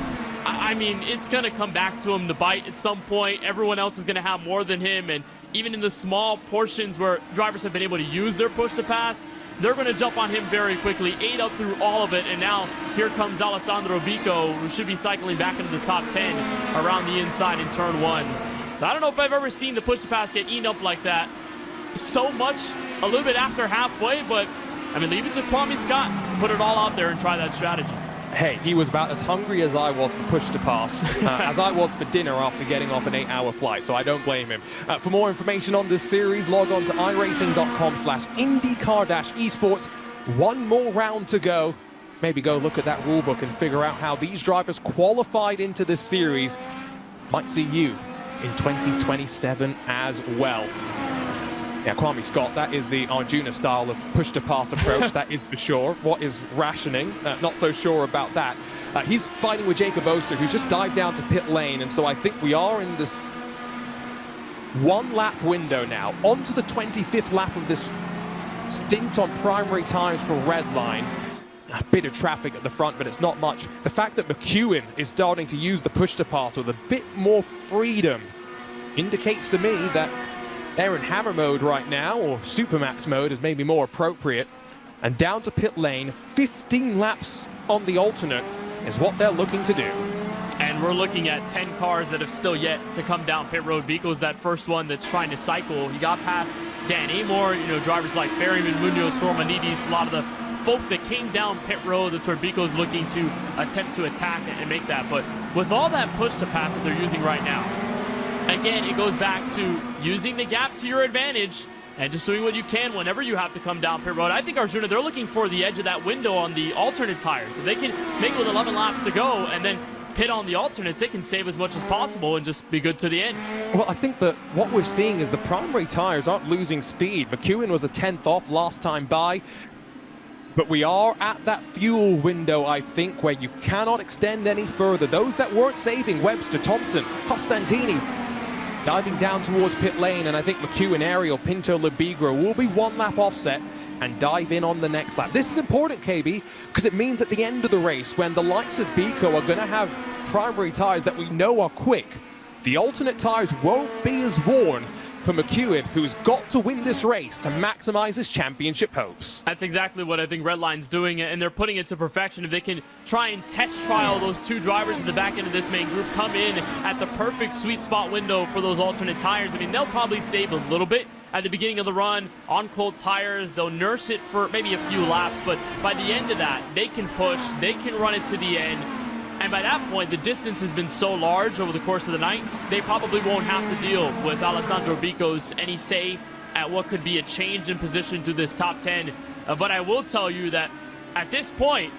I mean, it's going to come back to him to bite at some point. Everyone else is going to have more than him, and even in the small portions where drivers have been able to use their push to pass, they're going to jump on him very quickly, ate up through all of it, and now here comes Alessandro Bico, who should be cycling back into the top 10 around the inside in turn 1. I don't know if I've ever seen the push to pass get eaten up like that so much a little bit after halfway, but I mean, leave it to Kwame Scott to put it all out there and try that strategy. Hey, he was about as hungry as I was for push to pass, as I was for dinner after getting off an 8-hour flight, so I don't blame him. For more information on this series, log on to iRacing.com/INDYCAR-esports. One more round to go. Maybe go look at that rulebook and figure out how these drivers qualified into this series. Might see you in 2027 as well. Yeah, Kwame Scott, that is the Arjuna style of push-to-pass approach, that is for sure. What is rationing? Not so sure about that. He's fighting with Jacob Oster, who's just dived down to pit lane, and so I think we are in this one-lap window now. On to the 25th lap of this stint on primary tires for Redline. A bit of traffic at the front, but it's not much. The fact that McEwen is starting to use the push-to-pass with a bit more freedom indicates to me that they're in hammer mode right now, or Supermax mode is maybe more appropriate. And down to pit lane, 15 laps on the alternate is what they're looking to do. And we're looking at 10 cars that have still yet to come down pit road. Biko's that first one that's trying to cycle. He got past Dan Amor, you know, drivers like Ferryman, Munoz, Sormanidis, a lot of the folk that came down pit road. That's where Biko's looking to attempt to attack and make that. But with all that push to pass that they're using right now, again, it goes back to using the gap to your advantage and just doing what you can whenever you have to come down pit road. I think Arjuna, they're looking for the edge of that window on the alternate tires. If they can make it with 11 laps to go and then pit on the alternates, they can save as much as possible and just be good to the end. Well, I think that what we're seeing is the primary tires aren't losing speed. McEwen was a 10th off last time by, but we are at that fuel window, I think, where you cannot extend any further. Those that weren't saving, Webster, Thompson, Costantini, diving down towards pit lane, and I think McEwen, Ariel, Pinto, Lebigra will be one lap offset and dive in on the next lap. This is important, KB, because it means at the end of the race, when the likes of Biko are going to have primary tires that we know are quick, the alternate tires won't be as worn for McEwen, who's got to win this race to maximize his championship hopes. That's exactly what I think Redline's doing, and they're putting it to perfection. If they can try and test trial those two drivers at the back end of this main group, come in at the perfect sweet spot window for those alternate tires, I mean, they'll probably save a little bit at the beginning of the run on cold tires. They'll nurse it for maybe a few laps, but by the end of that, they can push, they can run it to the end. And by that point, the distance has been so large over the course of the night, they probably won't have to deal with Alessandro Biko's any say at what could be a change in position to this top 10. But I will tell you that at this point,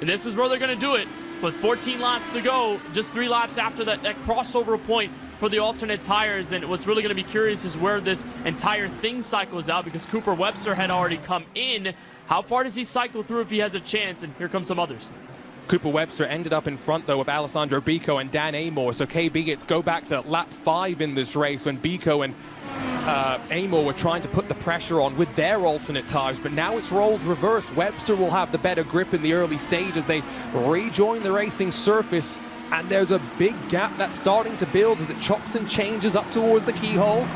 and this is where they're going to do it, with 14 laps to go, just 3 laps after that crossover point for the alternate tires. And what's really going to be curious is where this entire thing cycles out, because Cooper Webster had already come in. How far does he cycle through if he has a chance? And here come some others. Cooper Webster ended up in front, though, of Alessandro Biko and Dan Amor. So KB, it's go back to lap 5 in this race when Biko and Amor were trying to put the pressure on with their alternate tires. But now it's roles reversed. Webster will have the better grip in the early stages. They rejoin the racing surface, and there's a big gap that's starting to build as it chops and changes up towards the keyhole.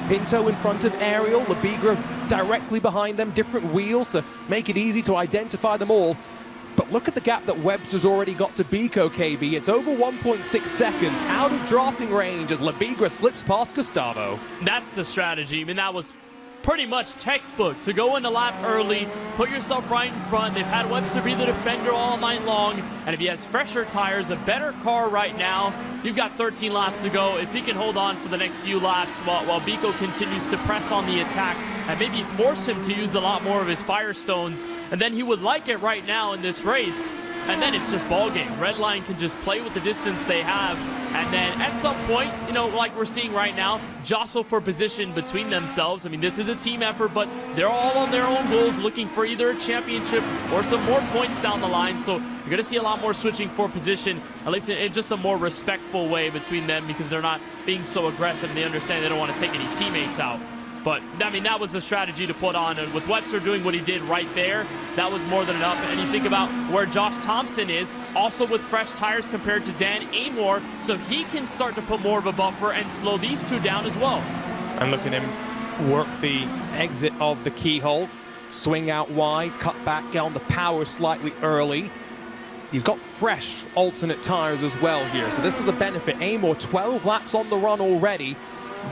Pinto in front of Ariel, Lebigra directly behind them, different wheels to make it easy to identify them all. But look at the gap that Webster's already got to Biko, KB. It's over 1.6 seconds out of drafting range as Lebigra slips past Gustavo. That's the strategy. I mean, that was pretty much textbook. To go in the lap early, put yourself right in front. They've had Webster be the defender all night long. And if he has fresher tires, a better car right now, you've got 13 laps to go. If he can hold on for the next few laps while Biko continues to press on the attack and maybe force him to use a lot more of his Firestones, and then he would like it right now in this race. And then it's just ball game. Redline can just play with the distance they have, and then at some point, you know, like we're seeing right now, jostle for position between themselves. I mean, this is a team effort, but they're all on their own goals, looking for either a championship or some more points down the line. So you're going to see a lot more switching for position, at least in just a more respectful way between them, because they're not being so aggressive and they understand they don't want to take any teammates out. But, I mean, that was the strategy to put on. And with Webster doing what he did right there, that was more than enough. And you think about where Josh Thompson is, also with fresh tires compared to Dan Amor, so he can start to put more of a buffer and slow these two down as well. And look at him work the exit of the keyhole, swing out wide, cut back, get on the power slightly early. He's got fresh alternate tires as well here, so this is a benefit. Amor 12 laps on the run already.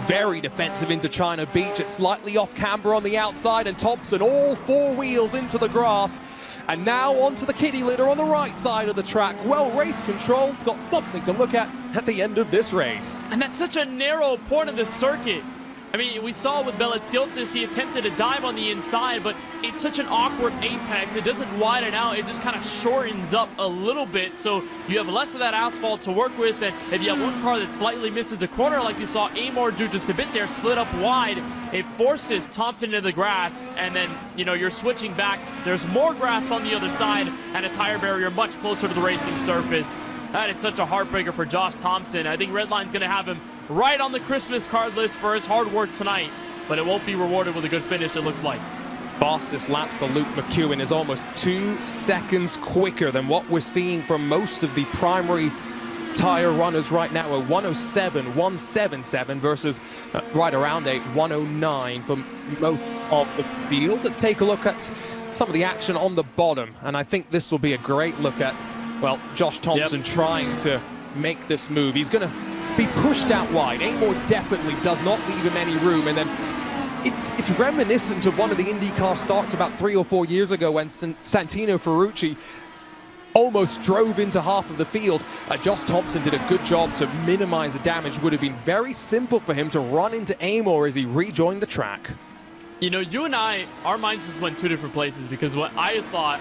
Very defensive into China Beach. It's slightly off camber on the outside, and Thompson all 4 wheels into the grass. And now onto the kiddie litter on the right side of the track. Well, race control's got something to look at the end of this race. And that's such a narrow point of the circuit. I mean, we saw with Belletiotis, he attempted to dive on the inside, but it's such an awkward apex. It doesn't widen out. It just kind of shortens up a little bit, so you have less of that asphalt to work with. And if you have one car that slightly misses the corner, like you saw Amor do just a bit there, slid up wide, it forces Thompson into the grass, and then, you know, you're switching back. There's more grass on the other side, and a tire barrier much closer to the racing surface. That is such a heartbreaker for Josh Thompson. I think Redline's going to have him right on the Christmas card list for his hard work tonight, but it won't be rewarded with a good finish, it looks like. Fastest lap for Luke McEwen is almost 2 seconds quicker than what we're seeing from most of the primary tire runners right now. A 107.177 versus right around a 109 for most of the field. Let's take a look at some of the action on the bottom, and I think this will be a great look at, well, Josh Thompson trying to make this move. He's going to be pushed out wide. Amor definitely does not leave him any room, and then it's reminiscent of one of the IndyCar starts about 3 or 4 years ago when Santino Ferrucci almost drove into half of the field. Josh Thompson did a good job to minimize the damage. Would have been very simple for him to run into Amor as he rejoined the track. You know, you and I, our minds just went 2 different places, because what I thought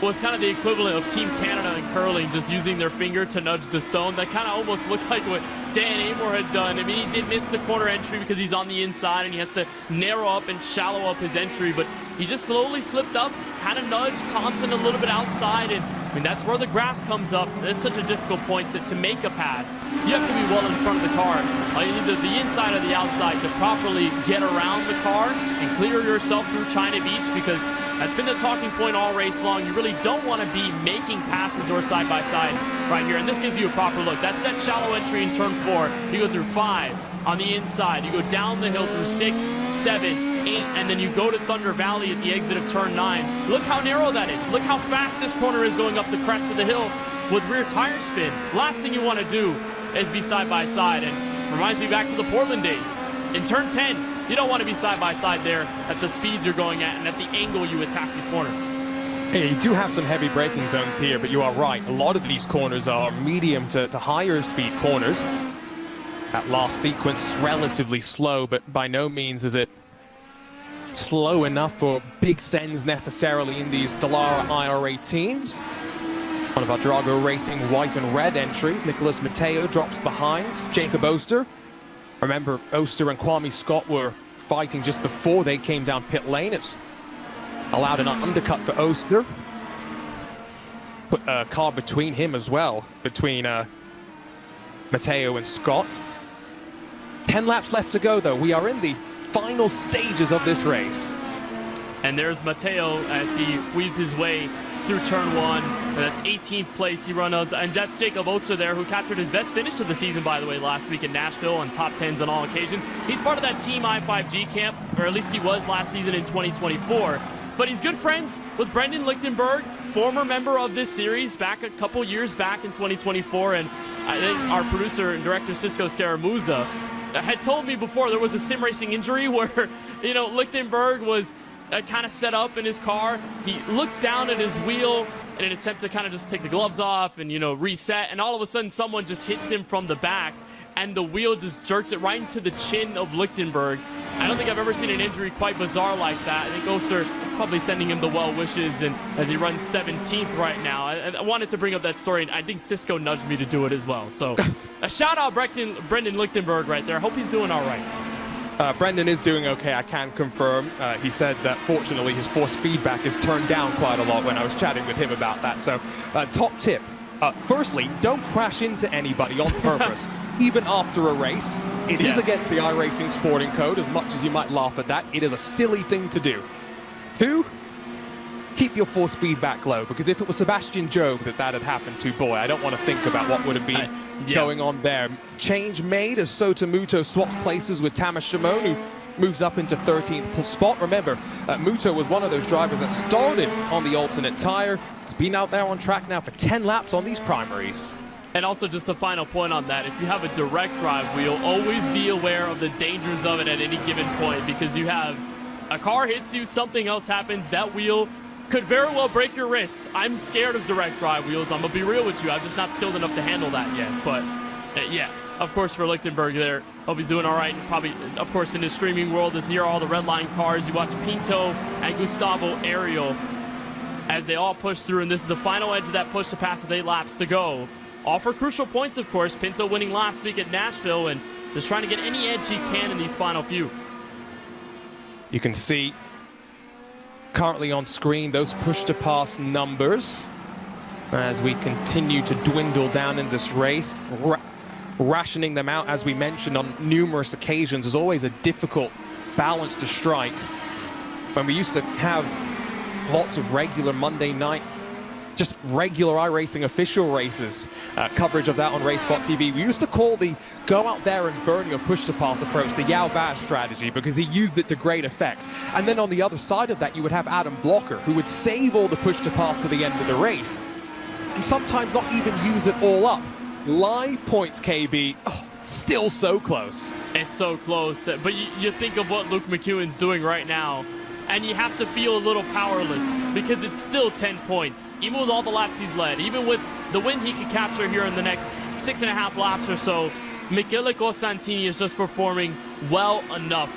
was kind of the equivalent of Team Canada in curling, just using their finger to nudge the stone. That kind of almost looked like what Dan Amor had done. I mean, he did miss the corner entry because he's on the inside and he has to narrow up and shallow up his entry, but he just slowly slipped up, kind of nudged Thompson a little bit outside, and I mean, that's where the grass comes up. It's such a difficult point to make a pass. You have to be well in front of the car, either the inside or the outside, to properly get around the car and clear yourself through China Beach, because that's been the talking point all race long. You really don't want to be making passes or side-by-side right here, and this gives you a proper look. That's that shallow entry in turn 4. You go through 5 on the inside. You go down the hill through 6, 7, 8, and then you go to Thunder Valley at the exit of turn 9. Look how narrow that is. Look how fast this corner is going up the crest of the hill with rear tire spin. Last thing you want to do is be side-by-side, and reminds me back to the Portland days. In turn 10, you don't want to be side-by-side there at the speeds you're going at and at the angle you attack the corner. Yeah, you do have some heavy braking zones here, but you are right. A lot of these corners are medium to higher speed corners. That last sequence relatively slow, but by no means is it slow enough for big sends necessarily in these Dallara IR18s. One of our Drago Racing white and red entries. Nicholas Matteo drops behind Jacob Oster. Remember, Oster and Kwame Scott were fighting just before they came down pit lane. It's allowed an undercut for Oster. Put a car between him as well, between Matteo and Scott. 10 laps left to go, though. We are in the final stages of this race. And there's Matteo as he weaves his way through turn 1. And that's 18th place he run out. And that's Jacob Oster there, who captured his best finish of the season, by the way, last week in Nashville on top 10s on all occasions. He's part of that Team I5G camp, or at least he was last season in 2024. But he's good friends with Brendan Lichtenberg, former member of this series back a couple years back in 2024. And I think our producer and director, Cisco Scaramuza, had told me before there was a sim racing injury where, you know, Lichtenberg was kind of set up in his car. He looked down at his wheel in an attempt to kind of just take the gloves off and, you know, reset. And all of a sudden someone just hits him from the back and the wheel just jerks it right into the chin of Lichtenberg. I don't think I've ever seen an injury quite bizarre like that. I think Oster probably sending him the well wishes, and as he runs 17th right now. I wanted to bring up that story, and I think Cisco nudged me to do it as well. So a shout out Brendan Lichtenberg right there. I hope he's doing all right. Brendan is doing okay, I can confirm. He said that fortunately his force feedback is turned down quite a lot when I was chatting with him about that. So top tip, firstly, don't crash into anybody on purpose, even after a race. It is against the iRacing sporting code, as much as you might laugh at that. It is a silly thing to do. 2, keep your force feedback low, because if it was Sebastian Job that had happened to, boy, I don't want to think about what would have been going on there. Change made as Sota Muto swaps places with Tamas Shimon, who moves up into 13th spot. Remember, Muto was one of those drivers that started on the alternate tire. It's been out there on track now for 10 laps on these primaries. And also, just a final point on that, if you have a direct drive wheel, always be aware of the dangers of it at any given point, because you have a car hits you, something else happens, that wheel could very well break your wrist. I'm scared of direct drive wheels. I'm going to be real with you. I'm just not skilled enough to handle that yet. But, yeah, of course, for Lichtenberg there. Hope he's doing all right. And probably, of course, in his streaming world, is here all the red line cars. You watch Pinto and Gustavo Ariel as they all push through, and this is the final edge of that push to pass with 8 laps to go. All for crucial points, of course. Pinto winning last week at Nashville and just trying to get any edge he can in these final few. You can see currently on screen those push to pass numbers as we continue to dwindle down in this race. Rationing them out, as we mentioned on numerous occasions, is always a difficult balance to strike. When we used to have lots of regular Monday night, just regular iRacing official races, coverage of that on RaceSpot TV, we used to call the go out there and burn your push to pass approach the Yao Baz strategy, because he used it to great effect. And then on the other side of that, you would have Adam Blocker, who would save all the push to pass to the end of the race, and sometimes not even use it all up. Live points, KB, still so close. It's so close, but you think of what Luke McEwen's doing right now, and you have to feel a little powerless, because it's still 10 points, even with all the laps he's led, even with the win he could capture here in the next 6.5 laps or so. Michele Costantini is just performing well enough,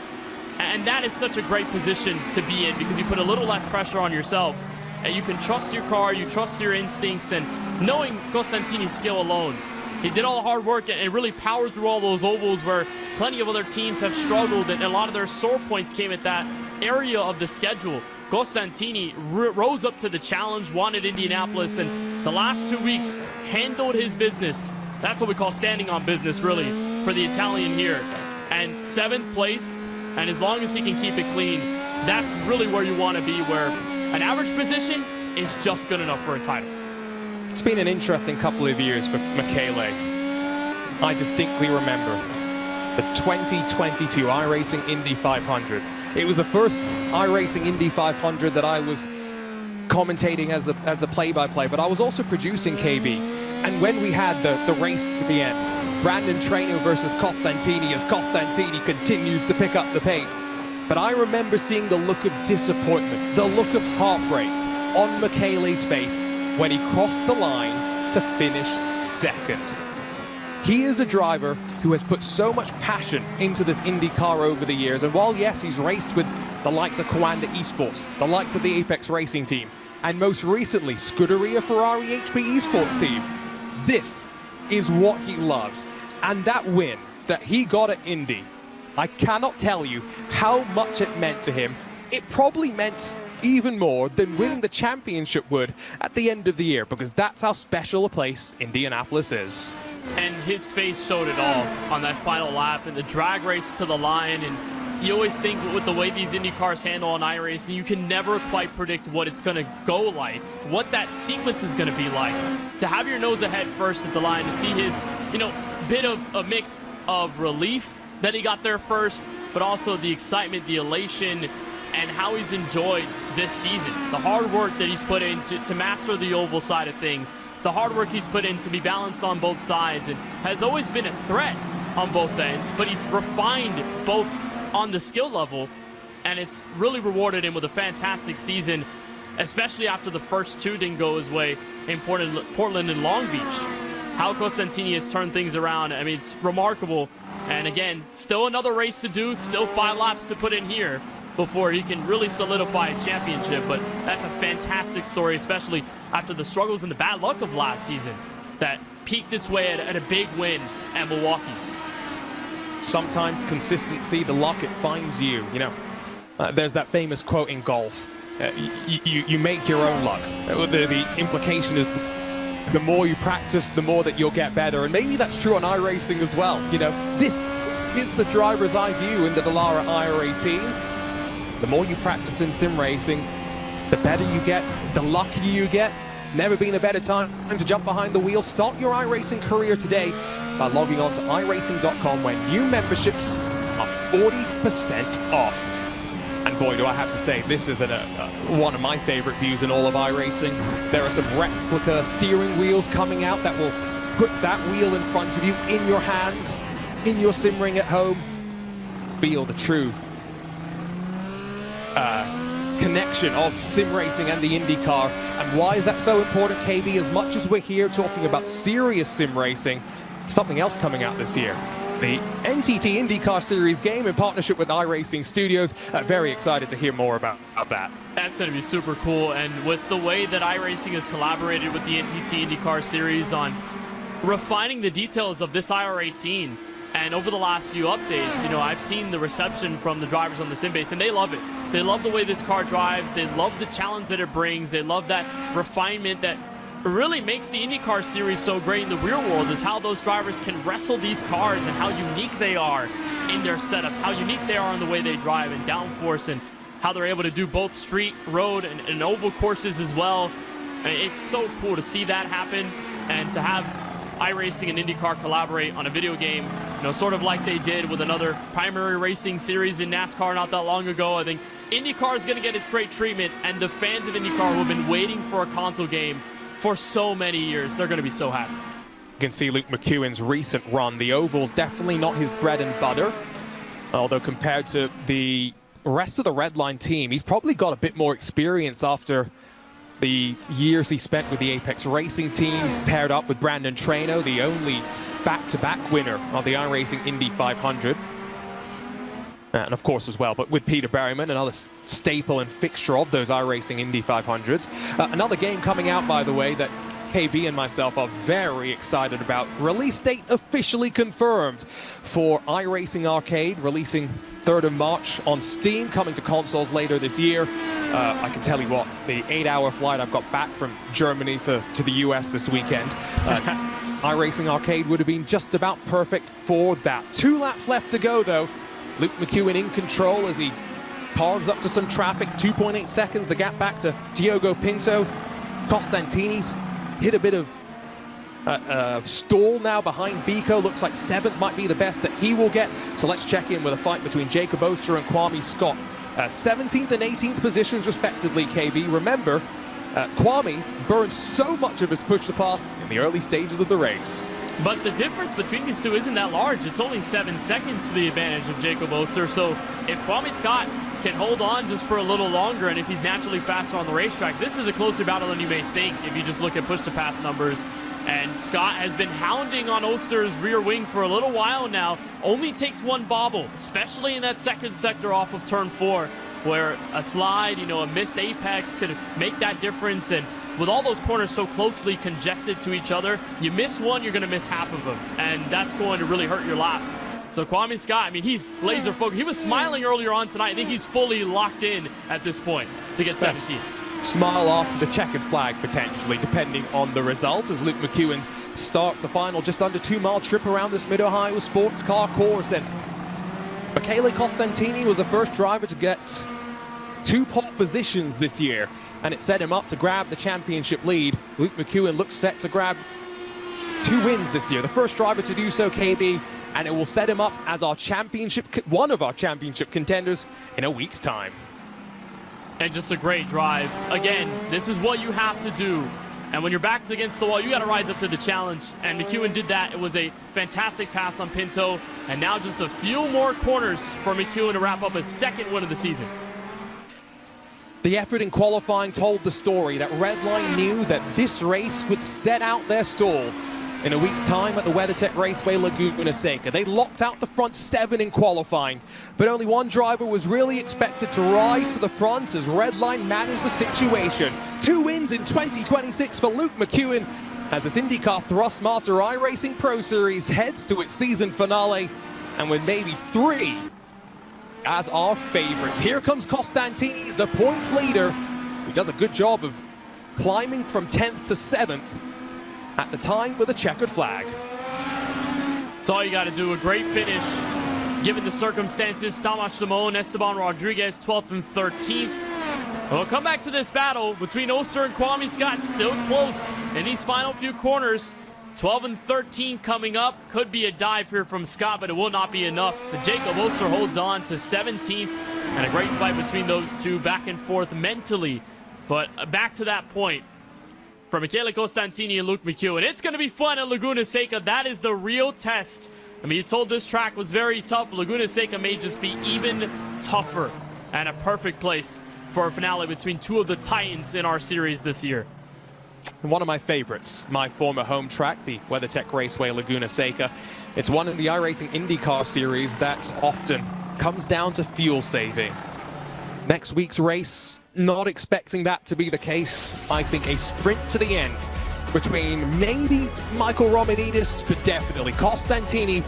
and that is such a great position to be in, because you put a little less pressure on yourself, and you can trust your car, you trust your instincts, and knowing Costantini's skill alone, he did all the hard work and really powered through all those ovals where plenty of other teams have struggled, and a lot of their sore points came at that area of the schedule. Costantini rose up to the challenge, wanted Indianapolis, and the last 2 weeks handled his business. That's what we call standing on business, really, for the Italian here. And 7th place, and as long as he can keep it clean, that's really where you want to be, where an average position is just good enough for a title. It's been an interesting couple of years for Michele. I distinctly remember the 2022 iRacing Indy 500. It was the first iRacing Indy 500 that I was commentating as the play-by-play, but I was also producing KB. And when we had the race to the end, Brandon Traino versus Costantini, as Costantini continues to pick up the pace. But I remember seeing the look of disappointment, the look of heartbreak on Michele's face when he crossed the line to finish 2nd. He is a driver who has put so much passion into this INDYCAR over the years, and while yes, he's raced with the likes of Coanda Esports, the likes of the Apex Racing team, and most recently Scuderia Ferrari HP Esports team, this is what he loves. And that win that he got at Indy, I cannot tell you how much it meant to him. It probably meant even more than winning the championship would at the end of the year, because that's how special a place Indianapolis is. And his face showed it all on that final lap and the drag race to the line. And you always think with the way these Indy cars handle on iRacing, you can never quite predict what it's going to go like, what that sequence is going to be like. To have your nose ahead first at the line, to see his, bit of a mix of relief that he got there first, but also the excitement, the elation, and how he's enjoyed this season. The hard work that he's put in to master the oval side of things, the hard work he's put in to be balanced on both sides, and has always been a threat on both ends, but he's refined both on the skill level, and it's really rewarded him with a fantastic season, especially after the first 2 didn't go his way in Portland and Long Beach. How Costantini has turned things around, I mean, it's remarkable. And again, still another race to do, still 5 laps to put in here before he can really solidify a championship. But that's a fantastic story, especially after the struggles and the bad luck of last season that peaked its way at a big win at Milwaukee. Sometimes consistency, the luck, it finds you. There's that famous quote in golf, you make your own luck. The implication is the more you practice, the more that you'll get better. And maybe that's true on iRacing as well. This is the driver's eye view in the Dallara IR18. The more you practice in sim racing, the better you get, the luckier you get. Never been a better time to jump behind the wheel. Start your iRacing career today by logging on to iRacing.com, where new memberships are 40% off. And boy, do I have to say, this is one of my favorite views in all of iRacing. There are some replica steering wheels coming out that will put that wheel in front of you, in your hands, in your sim ring at home. Feel the true connection of sim racing and the INDYCAR. And why is that so important, KB? As much as we're here talking about serious sim racing, something else coming out this year. The NTT INDYCAR Series game in partnership with iRacing Studios. Very excited to hear more about that. That's going to be super cool. And with the way that iRacing has collaborated with the NTT INDYCAR Series on refining the details of this IR18, and over the last few updates, you know, I've seen the reception from the drivers on the sim base, and they love it. They love the way this car drives. They love the challenge that it brings. They love that refinement that really makes the IndyCar series so great in the real world, is how those drivers can wrestle these cars and how unique they are in their setups, how unique they are in the way they drive and downforce, and how they're able to do both street, road, and oval courses as well. It's so cool to see that happen, and to have iRacing and IndyCar collaborate on a video game, you know, sort of like they did with another primary racing series in NASCAR not that long ago. I think IndyCar is going to get its great treatment, and the fans of IndyCar who have been waiting for a console game for so many years, they're going to be so happy. You can see Luke McEwen's recent run. The oval's definitely not his bread and butter, although compared to the rest of the Redline team, he's probably got a bit more experience after the years he spent with the Apex Racing team, paired up with Brandon Traino, the only back-to-back winner of the iRacing Indy 500. And of course as well, but with Peter Berryman, another staple and fixture of those iRacing Indy 500s. Another game coming out, by the way, that KB and myself are very excited about. Release date officially confirmed for iRacing Arcade, releasing 3rd of March on Steam, coming to consoles later this year. I can tell you what, the 8-hour flight I've got back from Germany to the US this weekend, iRacing Arcade would have been just about perfect for that. 2 laps left to go, though. Luke McEwen in control as he carves up to some traffic. 2.8 seconds, the gap back to Diogo Pinto. Costantini's hit a bit of stall now behind Biko. Looks like 7th might be the best that he will get. So let's check in with a fight between Jacob Oster and Kwame Scott. 17th and 18th positions respectively, KB. Remember, Kwame burned so much of his push to pass in the early stages of the race. But the difference between these two isn't that large. It's only 7 seconds to the advantage of Jacob Oster. So if Kwame Scott can hold on just for a little longer, and if he's naturally faster on the racetrack, this is a closer battle than you may think if you just look at push-to-pass numbers. And Scott has been hounding on Oster's rear wing for a little while now. Only takes 1 bobble, especially in that second sector off of turn 4, where a slide, you know, a missed apex could make that difference. And with all those corners so closely congested to each other, you miss one, you're going to miss half of them. And that's going to really hurt your lap. So Kwame Scott, I mean, he's laser focused. He was smiling earlier on tonight. I think he's fully locked in at this point to get 17. Smile after the checkered flag, potentially, depending on the result, as Luke McEwen starts the final just under 2-mile trip around this Mid-Ohio sports car course. And Michele Costantini was the first driver to get 2 pole positions this year, and it set him up to grab the championship lead. Luke McEwen looks set to grab 2 wins this year, the first driver to do so, KB, and it will set him up as our one of our championship contenders in a week's time. And just a great drive. Again, this is what you have to do. And when your back's against the wall, you got to rise up to the challenge. And McEwen did that. It was a fantastic pass on Pinto. And now just a few more corners for McEwen to wrap up his 2nd win of the season. The effort in qualifying told the story that Redline knew that this race would set out their stall in a week's time at the WeatherTech Raceway Laguna Seca. They locked out the front 7 in qualifying, but only 1 driver was really expected to rise to the front as Redline managed the situation. 2 wins in 2026 for Luke McEwen as this INDYCAR Thrustmaster iRacing Pro Series heads to its season finale, and with maybe 3 as our favorites. Here comes Costantini, the points leader, who does a good job of climbing from 10th to 7th at the time with a checkered flag. That's all you got to do. A great finish given the circumstances. Tomas Simon, Esteban Rodriguez, 12th and 13th. And we'll come back to this battle between Oster and Kwame Scott. Still close in these final few corners. 12 and 13 coming up. Could be a dive here from Scott, but it will not be enough. Jacob Oster holds on to 17th. And a great fight between those two, back and forth mentally. But back to that point for Michele Costantini and Luke McEwen. It's going to be fun at Laguna Seca. That is the real test. I mean, you told this track was very tough. Laguna Seca may just be even tougher, and a perfect place for a finale between 2 of the titans in our series this year. one of my favorites, my former home track, the WeatherTech Raceway Laguna Seca. It's one in the iRacing INDYCAR series that often comes down to fuel saving. Next week's race, not expecting that to be the case. I think a sprint to the end between maybe Michael Romanidis, but definitely Costantini,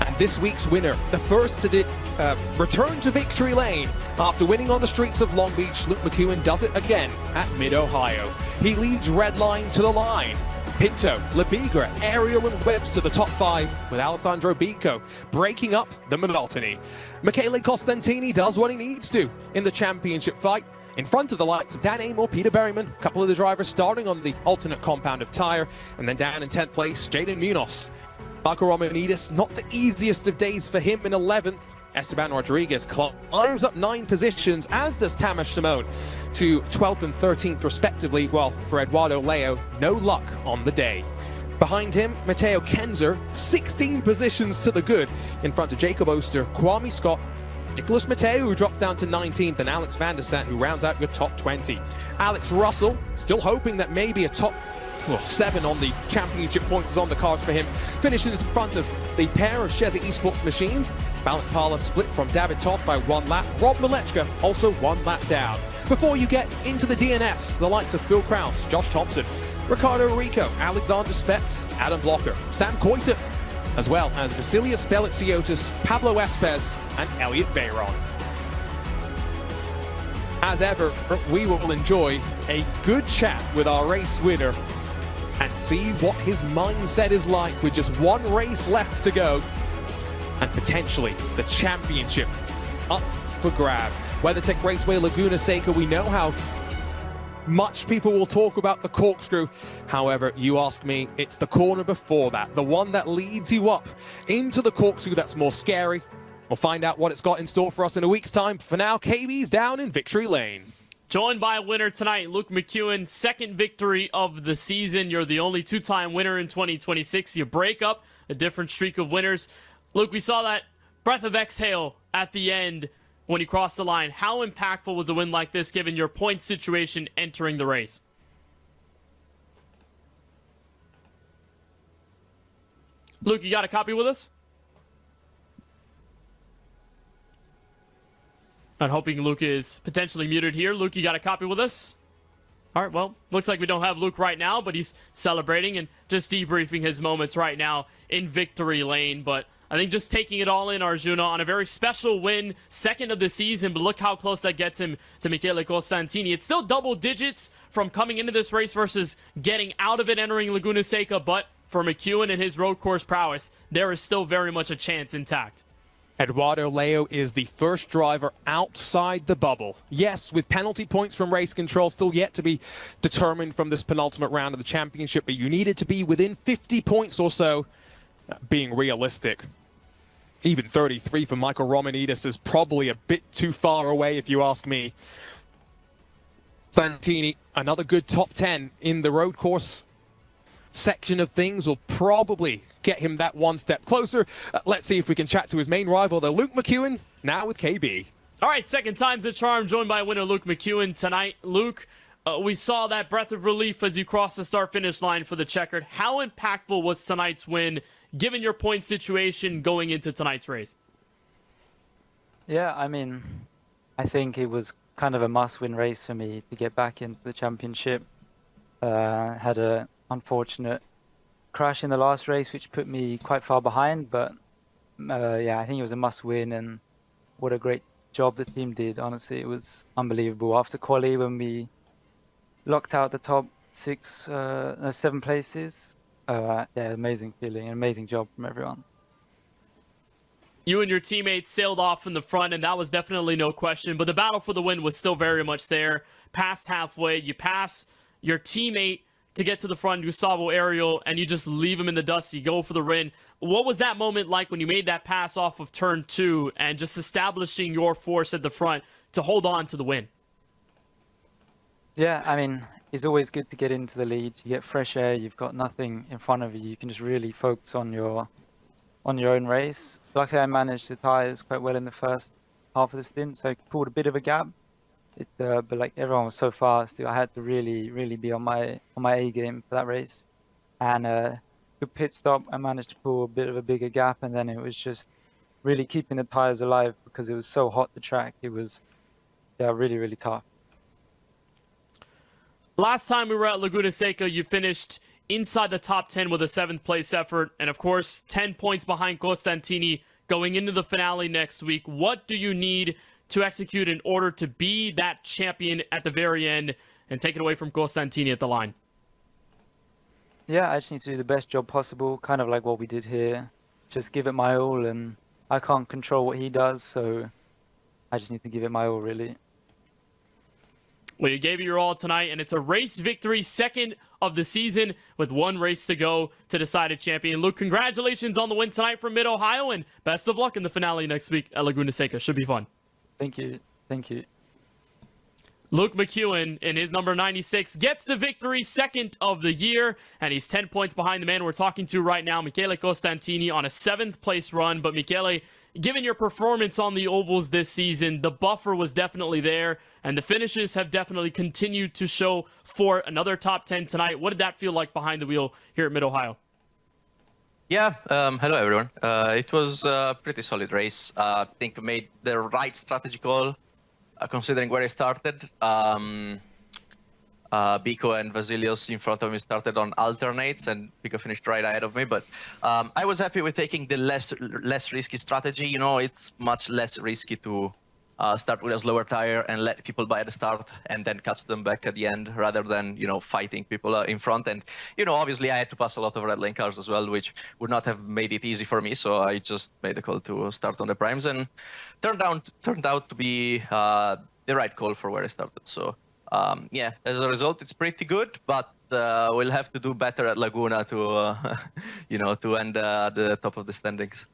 and this week's winner, the first to return to victory lane after winning on the streets of Long Beach. Luke McEwen does it again at Mid-Ohio. He leads Redline to the line. Pinto, Labigra, Ariel and Webbs to the top 5, with Alessandro Bico breaking up the monotony. Michele Costantini does what he needs to in the championship fight, in front of the likes of Dan Amor, Peter Berryman, a couple of the drivers starting on the alternate compound of tyre, and then down in 10th place, Jaden Munoz. Marco Romanidis, not the easiest of days for him in 11th. Esteban Rodriguez climbs up 9 positions, as does Tamas Simone, to 12th and 13th respectively, while for Eduardo Leo, no luck on the day. Behind him, Matteo Kenzer, 16 positions to the good, in front of Jacob Oster, Kwame Scott, Nicholas Mateo, who drops down to 19th, and Alex van der Sant, who rounds out your top 20. Alex Russell, still hoping that maybe a top 7 on the championship points is on the cards for him, finishes in front of the pair of Sheza Esports machines. Balint Parla split from David Toth by 1 lap. Rob Malechka also 1 lap down. Before you get into the DNFs, the likes of Phil Kraus, Josh Thompson, Ricardo Rico, Alexander Spetz, Adam Blocker, Sam Coiter, as well as Vasilius Belitsiotis, Pablo Espez, and Elliot Veyron. As ever, we will enjoy a good chat with our race winner and see what his mindset is like with just 1 race left to go and potentially the championship up for grabs. WeatherTech Raceway Laguna Seca, we know how much people will talk about the corkscrew. However, you ask me, it's the corner before that, the one that leads you up into the corkscrew that's more scary. We'll find out what it's got in store for us in a week's time. For now, KB's down in victory lane. Joined by a winner tonight, Luke McEwen, 2nd victory of the season. You're the only 2-time winner in 2026. You break up a different streak of winners. Luke, we saw that breath of exhale at the end when you crossed the line. How impactful was a win like this given your point situation entering the race? Luke, you got a copy with us? I'm hoping Luke is potentially muted here. Luke, you got a copy with us? All right, well, looks like we don't have Luke right now, but he's celebrating and just debriefing his moments right now in victory lane. But I think just taking it all in, Arjuna, on a very special win, 2nd of the season, but look how close that gets him to Michele Costantini. It's still double digits from coming into this race versus getting out of it, entering Laguna Seca, but for McEwen and his road course prowess, there is still very much a chance intact. Eduardo Leo is the first driver outside the bubble. Yes, with penalty points from race control still yet to be determined from this penultimate round of the championship, but you needed to be within 50 points or so, being realistic. Even 33 for Michael Romanidis is probably a bit too far away if you ask me. Santini, another good top 10 in the road course section of things, will probably get him that 1 step closer. Let's see if we can chat to his main rival, though. Luke McEwen, now with KB. All right, 2nd time's the charm, joined by winner Luke McEwen tonight. Luke, we saw that breath of relief as you crossed the start-finish line for the checkered. How impactful was tonight's win, given your point situation going into tonight's race? Yeah, I mean, I think it was kind of a must-win race for me to get back into the championship. Had a unfortunate crash in the last race, which put me quite far behind, but yeah, I think it was a must-win, and what a great job the team did. Honestly, it was unbelievable. After quali, when we locked out the top 7 places, yeah, amazing feeling, amazing job from everyone. You and your teammates sailed off from the front, and that was definitely no question, but the battle for the win was still very much there. Past halfway, you pass your teammate to get to the front, Gustavo Ariel, and you just leave him in the dust. You go for the win. What was that moment like when you made that pass off of turn 2 and just establishing your force at the front to hold on to the win? Yeah, I mean, it's always good to get into the lead. You get fresh air. You've got nothing in front of you. You can just really focus on your own race. Luckily, I managed the tires quite well in the first half of the stint, so I pulled a bit of a gap. But like everyone was so fast, I had to really be on my A game for that race. And good pit stop, I managed to pull a bit of a bigger gap, and then it was just really keeping the tires alive because it was so hot, the track. It was, yeah, really tough. Last time we were at Laguna Seca, you finished inside the top 10 with a 7th place effort, and of course 10 points behind Costantini going into the finale next week. What do you need to execute in order to be that champion at the very end and take it away from Costantini at the line? Yeah, I just need to do the best job possible, kind of like what we did here. Just give it my all, and I can't control what he does, so I just need to give it my all, really. Well, you gave it your all tonight, and it's a race victory, 2nd of the season, with 1 race to go to decide a champion. Luke, congratulations on the win tonight from Mid-Ohio, and best of luck in the finale next week at Laguna Seca. Should be fun. Thank you. Thank you. Luke McEwen in his number 96 gets the victory, 2nd of the year, and he's 10 points behind the man we're talking to right now, Michele Costantini, on a 7th place run. But Michele, given your performance on the ovals this season, the buffer was definitely there, and the finishes have definitely continued to show for another top 10 tonight. What did that feel like behind the wheel here at Mid-Ohio? Yeah, hello everyone. It was a pretty solid race. I think I made the right strategy call, considering where I started. Biko and Vasilios in front of me started on alternates, and Biko finished right ahead of me. But I was happy with taking the less risky strategy. You know, it's much less risky to start with a slower tire and let people by at the start and then catch them back at the end, rather than, you know, fighting people in front. And, you know, obviously I had to pass a lot of red lane cars as well, which would not have made it easy for me. So I just made the call to start on the primes, and turned out to be the right call for where I started. So yeah, as a result, it's pretty good, but we'll have to do better at Laguna to, you know, to end the top of the standings.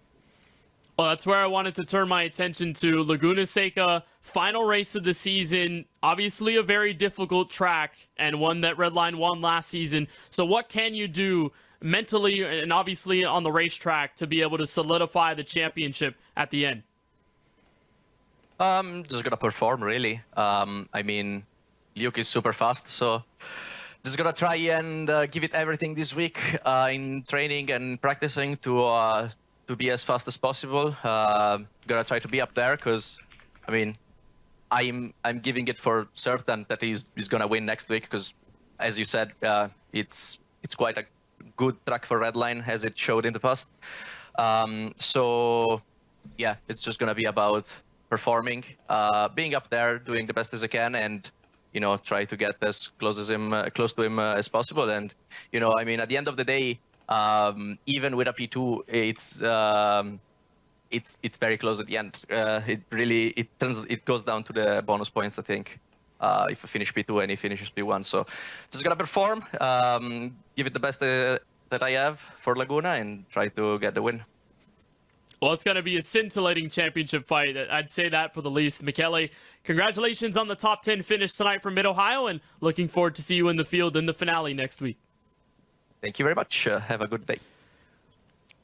Well, that's where I wanted to turn my attention to. Laguna Seca, final race of the season. Obviously a very difficult track, and one that Redline won last season. So what can you do mentally and obviously on the racetrack to be able to solidify the championship at the end? Just gonna perform, really. I mean, Luke is super fast, so just gonna try and give it everything this week in training and practicing to be as fast as possible. Gonna try to be up there, because I mean, I'm giving it for certain that he's gonna win next week, because as you said, it's quite a good track for Redline, as it showed in the past. So yeah, it's just gonna be about performing, being up there, doing the best as I can, and, you know, try to get as close to him as possible. And, you know, I mean, at the end of the day, even with a P2, it's very close at the end. It goes down to the bonus points, I think, if I finish P2 and he finishes P1. So just gonna perform, give it the best that I have for Laguna, and try to get the win. Well, it's going to be a scintillating championship fight. I'd say that for the least. Michele, congratulations on the top 10 finish tonight from Mid-Ohio, and looking forward to see you in the field in the finale next week. Thank you very much. Have a good day.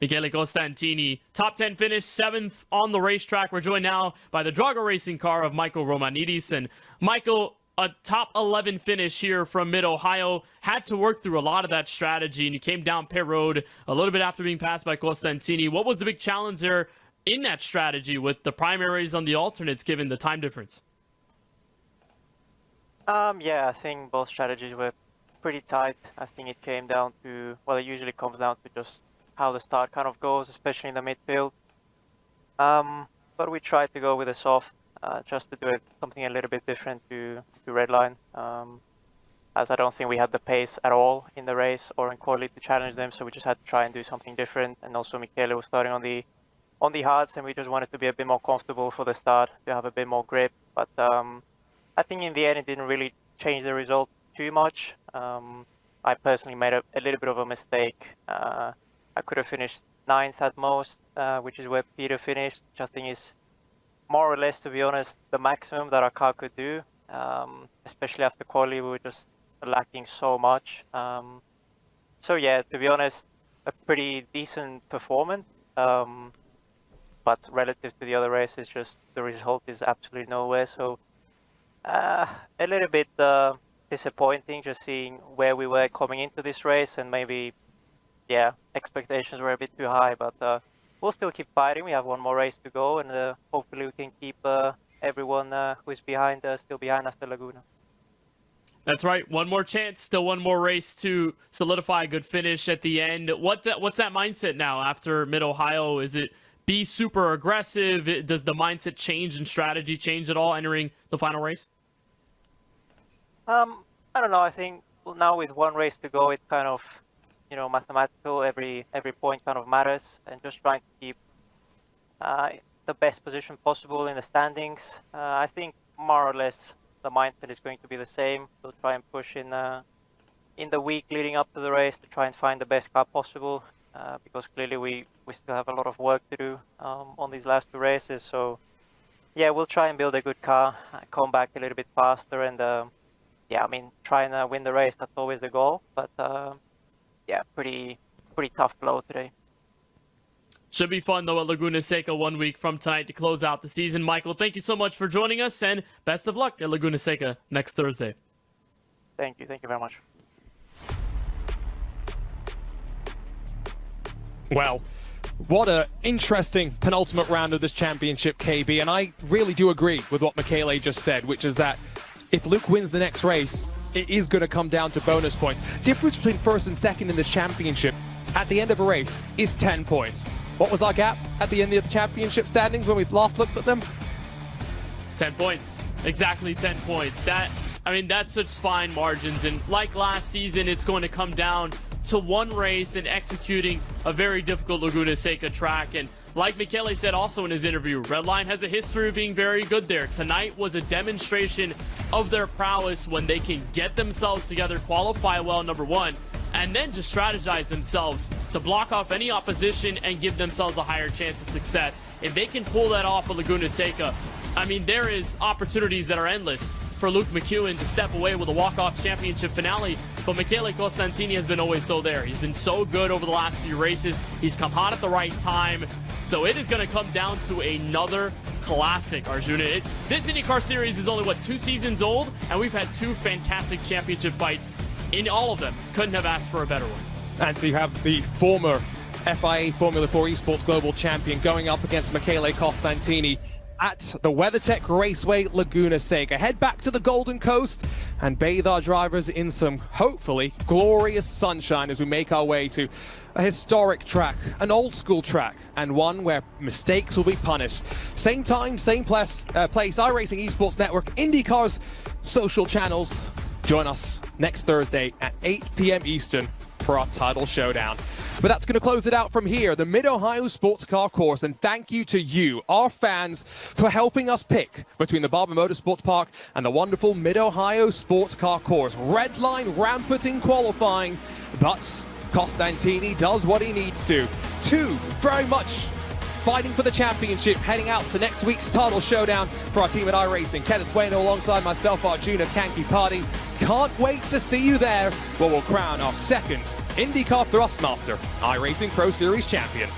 Michele Costantini, top 10 finish, 7th on the racetrack. We're joined now by the Drago racing car of Michael Romanidis. And Michael, a top 11 finish here from Mid-Ohio, had to work through a lot of that strategy, and you came down pit road a little bit after being passed by Costantini. What was the big challenge there in that strategy with the primaries on the alternates, given the time difference? Yeah, I think both strategies were pretty tight. I think it came down to, well, it usually comes down to just how the start kind of goes, especially in the midfield. But we tried to go with a soft, just to do something a little bit different to Redline, as I don't think we had the pace at all in the race or in quality to challenge them, so we just had to try and do something different. And also Michele was starting on the hards, and we just wanted to be a bit more comfortable for the start, to have a bit more grip. But I think in the end it didn't really change the result too much. I personally made a little bit of a mistake. I could have finished 9th at most, which is where Peter finished, which I think is more or less, to be honest, the maximum that our car could do. Especially after quali, we were just lacking so much. So yeah, to be honest, a pretty decent performance. But relative to the other races, just the result is absolutely nowhere. So A little bit disappointing just seeing where we were coming into this race, and maybe, yeah, expectations were a bit too high, but we'll still keep fighting. We have one more race to go, and hopefully we can keep everyone who's behind still behind us, the Laguna. That's right. One more chance, still one more race to solidify a good finish at the end. What's that mindset now after Mid-Ohio? Is it be super aggressive? Does the mindset change and strategy change at all entering the final race? I don't know. I think now with one race to go, it's kind of, mathematical. Every point kind of matters, and just trying to keep the best position possible in the standings. I think more or less the mindset is going to be the same. We'll try and push in the week leading up to the race to try and find the best car possible, because clearly we still have a lot of work to do on these last two races. So yeah, we'll try and build a good car, come back a little bit faster, and try and win the race. That's always the goal. But yeah, pretty tough blow today. Should be fun, though, at Laguna Seca 1 week from tonight to close out the season. Michael, thank you so much for joining us, and best of luck at Laguna Seca next Thursday. Thank you very much. Well, what an interesting penultimate round of this championship, KB, and I really do agree with what Michele just said, which is that if Luke wins the next race, it is going to come down to bonus points. Difference between first and second in this championship at the end of a race is 10 points. What was our gap at the end of the championship standings when we last looked at them? 10 points. Exactly 10 points. That's such fine margins. And like last season, it's going to come down to one race and executing a very difficult Laguna Seca track. And like Michele said also in his interview, Redline has a history of being very good there. Tonight was a demonstration of their prowess when they can get themselves together, qualify well, number one, and then just strategize themselves to block off any opposition and give themselves a higher chance of success. If they can pull that off at Laguna Seca, there is opportunities that are endless for Luke McEwen to step away with a walk-off championship finale, but Michele Costantini has been always so there. He's been so good over the last few races. He's come hot at the right time. So it is going to come down to another classic, Arjuna. This IndyCar series is only, 2 seasons old, and we've had 2 fantastic championship fights in all of them. Couldn't have asked for a better one. And so you have the former FIA Formula 4 Esports Global Champion going up against Michele Costantini at the WeatherTech Raceway Laguna Seca. Head back to the Golden Coast and bathe our drivers in some, hopefully, glorious sunshine as we make our way to a historic track, an old school track, and one where mistakes will be punished. Same time, same place, iRacing Esports Network, INDYCAR's social channels. Join us next Thursday at 8 p.m. Eastern for our title showdown. But that's going to close it out from here, the Mid-Ohio Sports Car Course. And thank you to you, our fans, for helping us pick between the Barber Motorsports Park and the wonderful Mid-Ohio Sports Car Course. Redline rampant in qualifying, but Costantini does what he needs to. 2 very much fighting for the championship, heading out to next week's title showdown for our team at iRacing. Kenneth Bueno alongside myself, Arjuna Kanki-Party. Can't wait to see you there, where we'll crown our second INDYCAR Thrustmaster iRacing Pro Series champion.